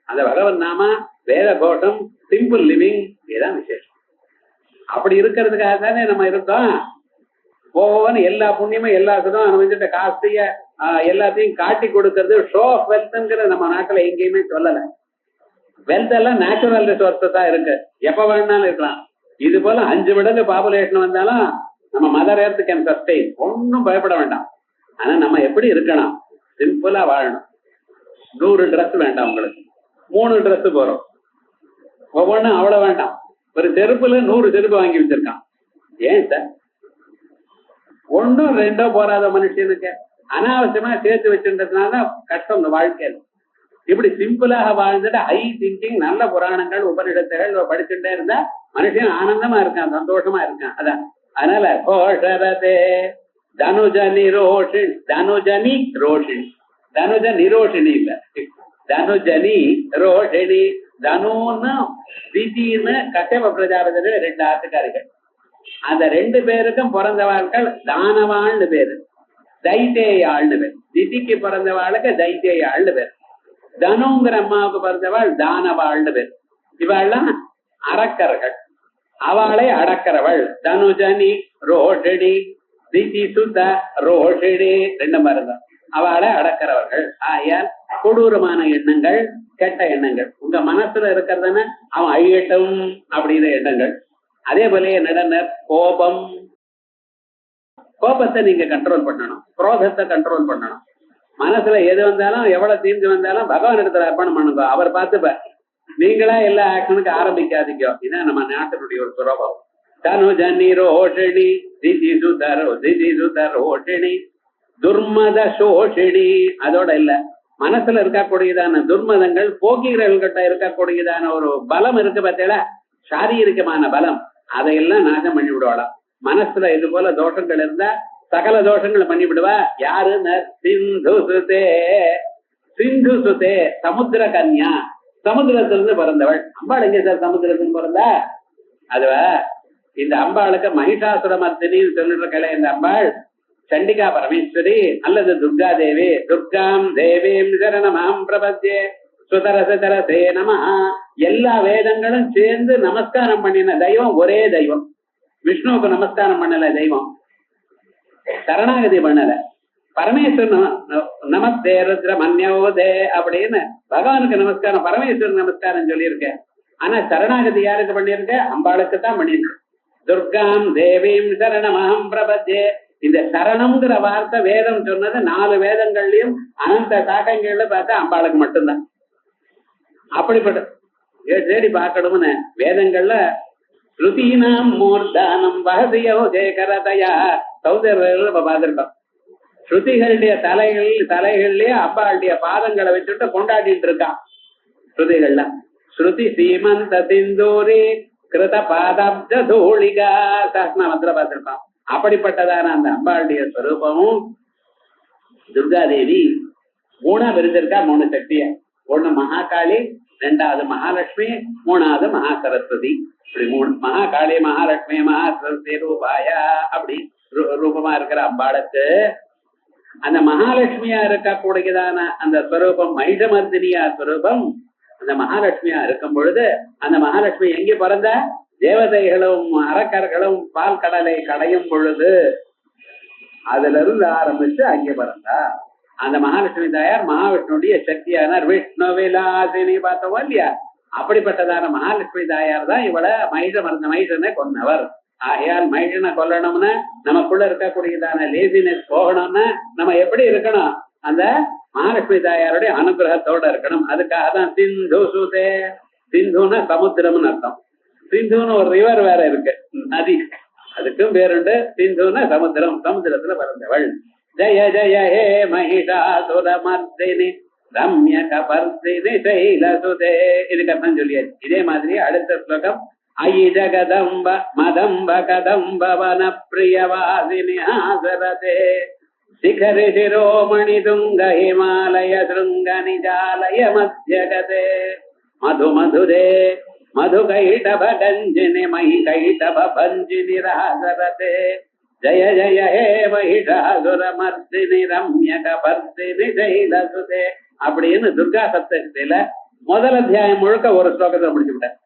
அந்த பகவன் நாமா, வேத கோஷம், சிம்பிள் லிவிங், இதுதான் விசேஷம். அப்படி இருக்கிறதுக்காக தானே நம்ம இருக்கோம். போவோன்னு எல்லா புண்ணியமும் எல்லா சுதம் அனுபவிச்சுட்ட காஸ்திய எல்லாத்தையும் காட்டி கொடுக்கறது ஷோ ஆஃப் வெல்த்ங்கிற நம்ம நாட்டுல எங்கேயுமே சொல்லல. வெல்த் எல்லாம் நேச்சுரல் ரிசோர்ஸஸ் தான் இருக்கு, எப்ப வேணாலும் இருக்கலாம். இது போல 5 மடங்கு பாப்புலேஷன் வந்தாலும் நம்ம மதர் எர்த் கேன் சஸ்டெயின், ஒன்னும் பயப்பட வேண்டாம். ஆனா நம்ம எப்படி இருக்கணும்? சிம்பிளா வாழணும். 100 ட்ரெஸ் வேண்டாம் உங்களுக்கு, 3 ட்ரெஸ் போறோம். ஒவ்வொன்றும் அவ்வளவு வேண்டாம். ஒரு செருப்புல 100 செருப்பு வாங்கி வச்சிருக்கான். ஏன் சார்? 1 2 போறாத மனுஷனுக்கு அனாவசியமா சேர்த்து வச்சுன்றதுனால கஷ்டம் இந்த வாழ்க்கையில. இப்படி சிம்பிளாக வாழ்ந்துட்டு ஹை திங்கிங், நல்ல புராணங்கள் உபநிடத்துகள் படிச்சுட்டே இருந்தா மனுஷன் ஆனந்தமா இருக்கான், சந்தோஷமா இருக்கான். அதான் அதனால கோஷரதே தனுஜ நிரோஷிணி, தனுஜனி ரோஷிணி, தனுஜ நிரோஷிணி இல்ல, தனுஜனி ரோஷிணி. தனுன்னு திதின்னு கஷ்யப பிரஜாபதி 2 ஆத்துக்காரிகள். அந்த 2 பேருக்கும் பிறந்தவாள்கள் தானவாள்னு பேரு, தைத்தேயாள்னு பேர். திதிக்கு பிறந்தவாளுக்கு தைத்தேயாள்னு பேர். தனுங்கிற அம்மாவுக்கு பிறந்தவாள் தானவாள்னு பேர். இவாள்லாம் அரக்கர்கள், அவளை அடக்கிறவள். தனுஜனி ரோஷிணி, திதி சுத ரோஷிணி 2 மருந்தம். அவளை அடக்கிறவர்கள். ஆயால் கொடூரமான எண்ணங்கள், கெட்ட எண்ணங்கள் உங்க மனசுல இருக்கிறதுன்னு அவன் அழியட்டும் அப்படிங்கிற எண்ணங்கள். அதே போல என்னடன கோபம், கோபத்தை நீங்க கண்ட்ரோல் பண்ணணும், குரோதத்தை கண்ட்ரோல் பண்ணணும். மனசுல எது வந்தாலும் எவ்வளவு தீர்ந்து வந்தாலும் பகவான் இடத்துல அர்ப்பணம் பண்ணுங்க, அவர் பார்த்துப்ப. நீங்களா எல்லா ஆக்ஷனுக்கு ஆரம்பிக்காதீங்க. இதான் நம்ம நாட்டினுடைய ஒரு சுரபம். தனுஜனி ரோஷிணி, திதி சுதரோஷிணி, துர்மத சோஷிணி. அதோட இல்ல, மனசுல இருக்கக்கூடியதான துர்மதங்கள் போக்கிகிறவர்கிட்ட இருக்கக்கூடியதான ஒரு பலம் இருக்கு பார்த்தீங்களா, சாரீரிகமான பலம், அதையெல்லாம் நாசம் பண்ணி விடுவாளாம். மனசுல இது போல தோஷங்கள் இருந்தா சகல தோஷங்களை பண்ணி விடுவா. யாருன்னு? சிந்து சுதே. சிந்து சுதே சமுத்திர கன்யா, சமுத்திரத்திலிருந்து பிறந்தவள். அம்பாள் எங்க சார் சமுத்திரத்திலிருந்து பிறந்தா? அதுவா இந்த அம்பாளுக்கு மகிஷாசுரமர்த்தினின்னு சொல்லிட்டு இருக்கல. இந்த அம்பாள் சண்டிகா பரமேஸ்வரி அல்லது துர்கா தேவி. துர்காம் தேவீம் சரணமாம் பிரபத்யே சுதரசரசே நம. எல்லா வேதங்களும் சேர்ந்து நமஸ்காரம் பண்ணின தெய்வம் ஒரே தெய்வம். விஷ்ணுவுக்கு நமஸ்காரம் பண்ணல தெய்வம், சரணாகதி பண்ணல. பரமேஸ்வரன் நமஸ்தே ருத்ர மன்யோதே அப்படின்னு பகவானுக்கு நமஸ்காரம், பரமேஸ்வரன் நமஸ்காரம் சொல்லியிருக்கேன். ஆனா சரணாகதி யாருக்கு பண்ணிருக்க? அம்பாளுக்கு தான் பண்ணிருக்க. துர்காம் தேவீம் சரணமஹம் பிரபத்யே. இந்த சரணம்ங்கிற வார்த்தை வேதம் சொன்னது 4 வேதங்கள்லயும் அனந்த சாக்கங்கள்ல பார்த்தா அம்பாளுக்கு மட்டும்தான். அப்படிப்பட்ட தேடி பார்க்கணும்னு வேதங்கள்ல ஸ்ருதீனாம் மூர்தானம் வஹதியோ ஜெயகரதயா சௌதரர்கள் பார்த்திருக்கோம். ஸ்ருதிகளுடைய தலைகள்லயே அம்பாளுடைய பாதங்களை வச்சுட்டு கொண்டாடிட்டு இருக்கான் ஸ்ருதிகள்ல. ஸ்ருதி சீமந்த சிந்தூரி கிருத பாதாப்ஜ தூளிகா சாஸ்திரத்துல பார்த்திருப்பான். அப்படிப்பட்டதான அந்த அம்பாளுடைய ஸ்வரூபமும் துர்காதேவி 3 பிரிஞ்சிருக்கா. 3 சக்திய. 1 மகாகாளி, 2வது மகாலட்சுமி, 3வது மகா சரஸ்வதி. இப்படி 3 மகாகாளி, மகாலட்சுமி, மகா சரஸ்வதி ரூபாயா அப்படி ரூபமா இருக்கிற அம்பாளுக்கு அந்த மகாலட்சுமியா இருக்கக்கூடியதான அந்த ஸ்வரூபம் மகிஷமர்தினியா ஸ்வரூபம் அந்த மகாலட்சுமியா இருக்கும் பொழுது, அந்த மகாலட்சுமி எங்கே பிறந்த? தேவதைகளும் அரக்கர்களும் பால் கடலை கடையும் பொழுது அதுல இருந்து ஆரம்பிச்சு அங்கே பிறந்தா. அந்த மகாலட்சுமி தாயார் மகாவிஷ்ணுடைய சக்தியான விஷ்ணு விலாசினி பார்த்தோம் இல்லையா? அப்படிப்பட்டதான மகாலட்சுமி தாயார் தான் இவளை மகிஷனை கொன்னவர். ஆகையால் மகிஷனை கொல்லணும்னு நமக்குள்ள இருக்கக்கூடியதான லேசினஸ் போகணும்னு நம்ம எப்படி இருக்கணும்? அந்த மகாலட்சுமி தாயாருடைய அனுகிரகத்தோட இருக்கணும். அதுக்காக தான் சிந்து சுதே. சிந்துன்னா சமுத்திரம்னு அர்த்தம். சிந்துன்னு ஒரு ரிவர் வேற இருக்கு, நதி. அதுக்கும் பேருண்டு. சிந்துன சமுத்திரம், சமுத்திரத்துல பிறந்தவள். ஜய ஜய ஹே மகிஷாசுரமர்தினி ரம்ய கபர்தினி சைலசுதே. இதுக்கு அர்த்தம் சொல்லியாச்சு. இதே மாதிரி அடுத்த ஸ்லோகம் அயி ஜகதம்ப மதம்ப கதம்ப வன பிரியவாசினி ஆசரதே சிகரி சிரோமணி துங்க ஹிமாலய திருங்க நிஜாலய மத்தியகதே மது மதுரே மது கைடப கஞ்சினி மயி கைடப பஞ்சினி ராசரதே ஜய ஜய ஹே மகிஷாசுரமர்தினி ரம்ய கபர்தினி சைலசுதே அப்படின்னு துர்கா சப்தத்தில முதல் அத்தியாயம் முழுக்க ஒரு ஸ்லோகத்தை முடிச்சு விட்டேன்.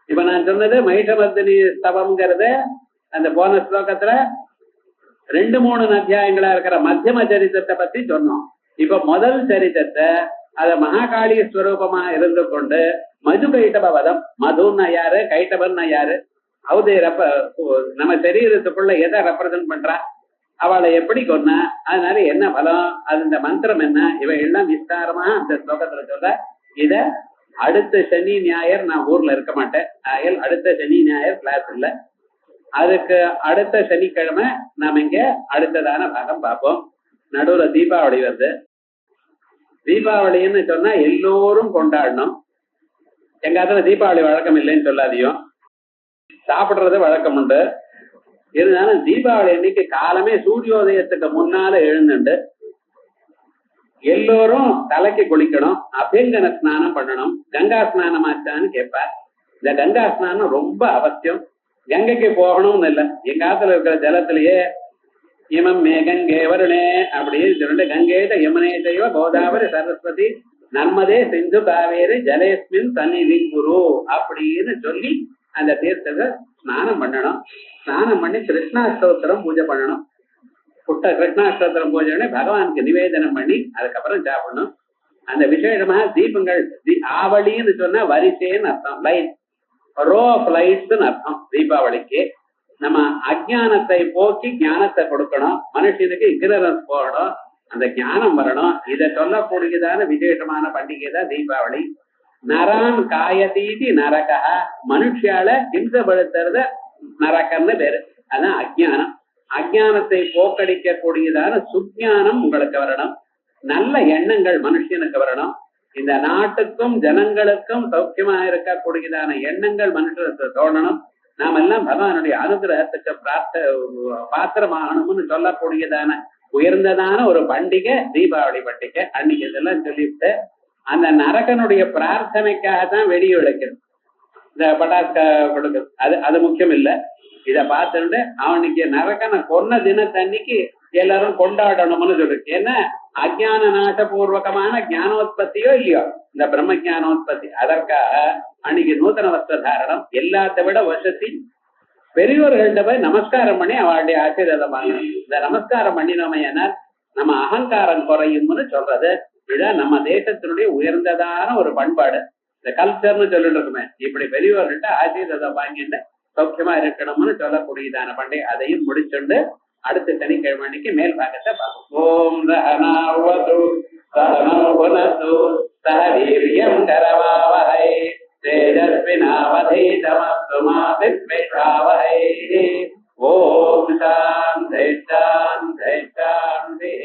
இப்ப நான் சொன்னது மகிஷமர்தினி ஸ்தவம்ங்கிறது அந்த போன ஸ்லோகத்துல 2-3 அத்தியாயங்களா இருக்கிற மத்தியம சரித்திரத்தை பத்தி சொன்னோம். இப்ப முதல் சரித்திரத்தை அத மகாகாளி ஸ்வரூபமா இருந்து கொண்டு மது கைட்டப வதம். மதுன்னா யாரு, கைட்டபன்னா யாரு, அவதே நம்ம சரீரத்துக்குள்ள எதை ரெப்ரசன்ட் பண்றா, அவளை எப்படி கொன்னா, அதனால என்ன பலம், அது இந்த மந்திரம் என்ன, இவை எல்லாம் விஸ்தாரமா அந்த ஸ்லோகத்துல சொல்ற. இத அடுத்த சனி ஞாயிறு நான் ஊர்ல இருக்க மாட்டேன். அடுத்த சனி ஞாயிறு கிளாஸ் இல்ல. அதுக்கு அடுத்த சனிக்கிழமை நாம இங்க அடுத்ததான பாகம் பார்ப்போம். நடுவுல தீபாவளி வருது. தீபாவளின்னு சொன்னா எல்லோரும் கொண்டாடணும். எங்க அதுல தீபாவளி வழக்கம் இல்லைன்னு சொல்லாதையும், சாப்பிடுறது வழக்கம் உண்டு. இருந்தாலும் தீபாவளி அன்னைக்கு காலமே சூரியோதயத்துக்கு முன்னால எழுந்துண்டு எல்லோரும் தலைக்கு குளிக்கணும், அபியங்கன ஸ்நானம் பண்ணணும். கங்கா ஸ்நானம் ஆச்சான்னு கேட்பார். இந்த கங்கா ஸ்நானம் ரொம்ப அவசியம். கங்கைக்கு போகணும்னு இல்லை, எங்க ஆத்துல இருக்கிற ஜலத்திலேயே இமம் மே கங்கே வருணே அப்படின்னு சொல்லிட்டு கங்கேத யமுனேதைவ கோதாவரி சரஸ்வதி நர்மதே சிந்து காவேரி ஜலேஸ்மின் சன்னிதி குரு அப்படின்னு சொல்லி அந்த தீர்த்தத்தை ஸ்நானம் பண்ணணும். ஸ்நானம் பண்ணி கிருஷ்ணாஸ்தோத்திரம் பூஜை பண்ணணும். கிருஷ்ணாஸ்தோத்திரம் பூஜை பண்ணி பகவானுக்கு நிவேதனம் பண்ணி அதுக்கப்புறம் சாப்பிடணும். அந்த விசேஷமா தீபங்கள், ஆவளின்னு சொன்னா வரிசைன்னு அர்த்தம், லைட், ரோ ஆஃப் லைட்ஸ்ன்னு அர்த்தம். தீபாவளிக்கு நம்ம அஜானத்தை போக்கி ஞானத்தை கொடுக்கணும். மனுஷனுக்கு இக்னரன்ஸ் போகணும், அந்த ஞானம் வரணும். இதை சொல்லக்கூடியதான விசேஷமான பண்டிகை தான் தீபாவளி. நரான் காயதீதி நரகா, மனுஷால ஹிம்சப்படுத்துறத நரகன்னு பேரு. அதான் அஜானம். அஜானத்தை போக்கடிக்க கூடியதான சுஜானம் உங்களுக்கு வரணும். நல்ல எண்ணங்கள் மனுஷனுக்கு வரணும். இந்த நாட்டுக்கும் ஜனங்களுக்கும் சௌக்கியமா இருக்கக்கூடியதான எண்ணங்கள் மனுஷனுக்கு தோணணும். நாம எல்லாம் பகவானுடைய அனுகிரகத்துக்கு பாத்திரமாகணும்னு சொல்லக்கூடியதான உயர்ந்ததான ஒரு பண்டிகை தீபாவளி பண்டிகை. அன்னைக்கு இதெல்லாம் சொல்லிவிட்டு அந்த நரகனுடைய பிரார்த்தனைக்காக தான் வெடி விளக்குது, இந்த பட்டாசு கொடுக்குது. அது முக்கியம் இல்லை. இத பார்த்துட்டு அவனுக்கு நரகனை கொன்ன தினத்தன்னைக்கு எல்லாரும் கொண்டாடணும்னு சொல்லிருக்கு. ஏன்னா அஜான நாசபூர்வகமான ஞானோத்பத்தியோ இல்லையோ, இந்த பிரம்ம ஞானோத்பத்தி, அதற்காக அன்னைக்கு நூத்தன வஸ்திர தாரணம். எல்லாத்த விட வசதி பெரியோர்கள்ட்ட போய் நமஸ்காரம் பண்ணி அவளுடைய ஆசீர்வாதம் வாங்கணும். இந்த நமஸ்காரம் பண்ணினோமே ஏன்னா நம்ம அகங்காரம் குறையும்னு சொல்றது. இதுதான் நம்ம தேசத்தினுடைய உயர்ந்ததான ஒரு பண்பாடு, இந்த கல்ச்சர்னு சொல்லிட்டு இருக்குமே. இப்படி பெரியவர்கள்ட்ட ஆசீர்வாதம் வாங்கிட்டு சௌக்கியமா இருக்கணும்னு சொல்லக்கூடியதான பண்டிகை. அதையும் முடிச்சுண்டு அடுத்த சனிக்கிழமை அன்னைக்கு மேல் பாகத்தை பார்ப்போம். ஓம் ரஹனாவது சஹனோ புனஸ்து சஹ வீர்யம் கரவாவஹை தேஜஸ்வினாவதீதமஸ்து மா வித்விஷாவஹை. ஓம் சாந்தி சாந்தி சாந்தி.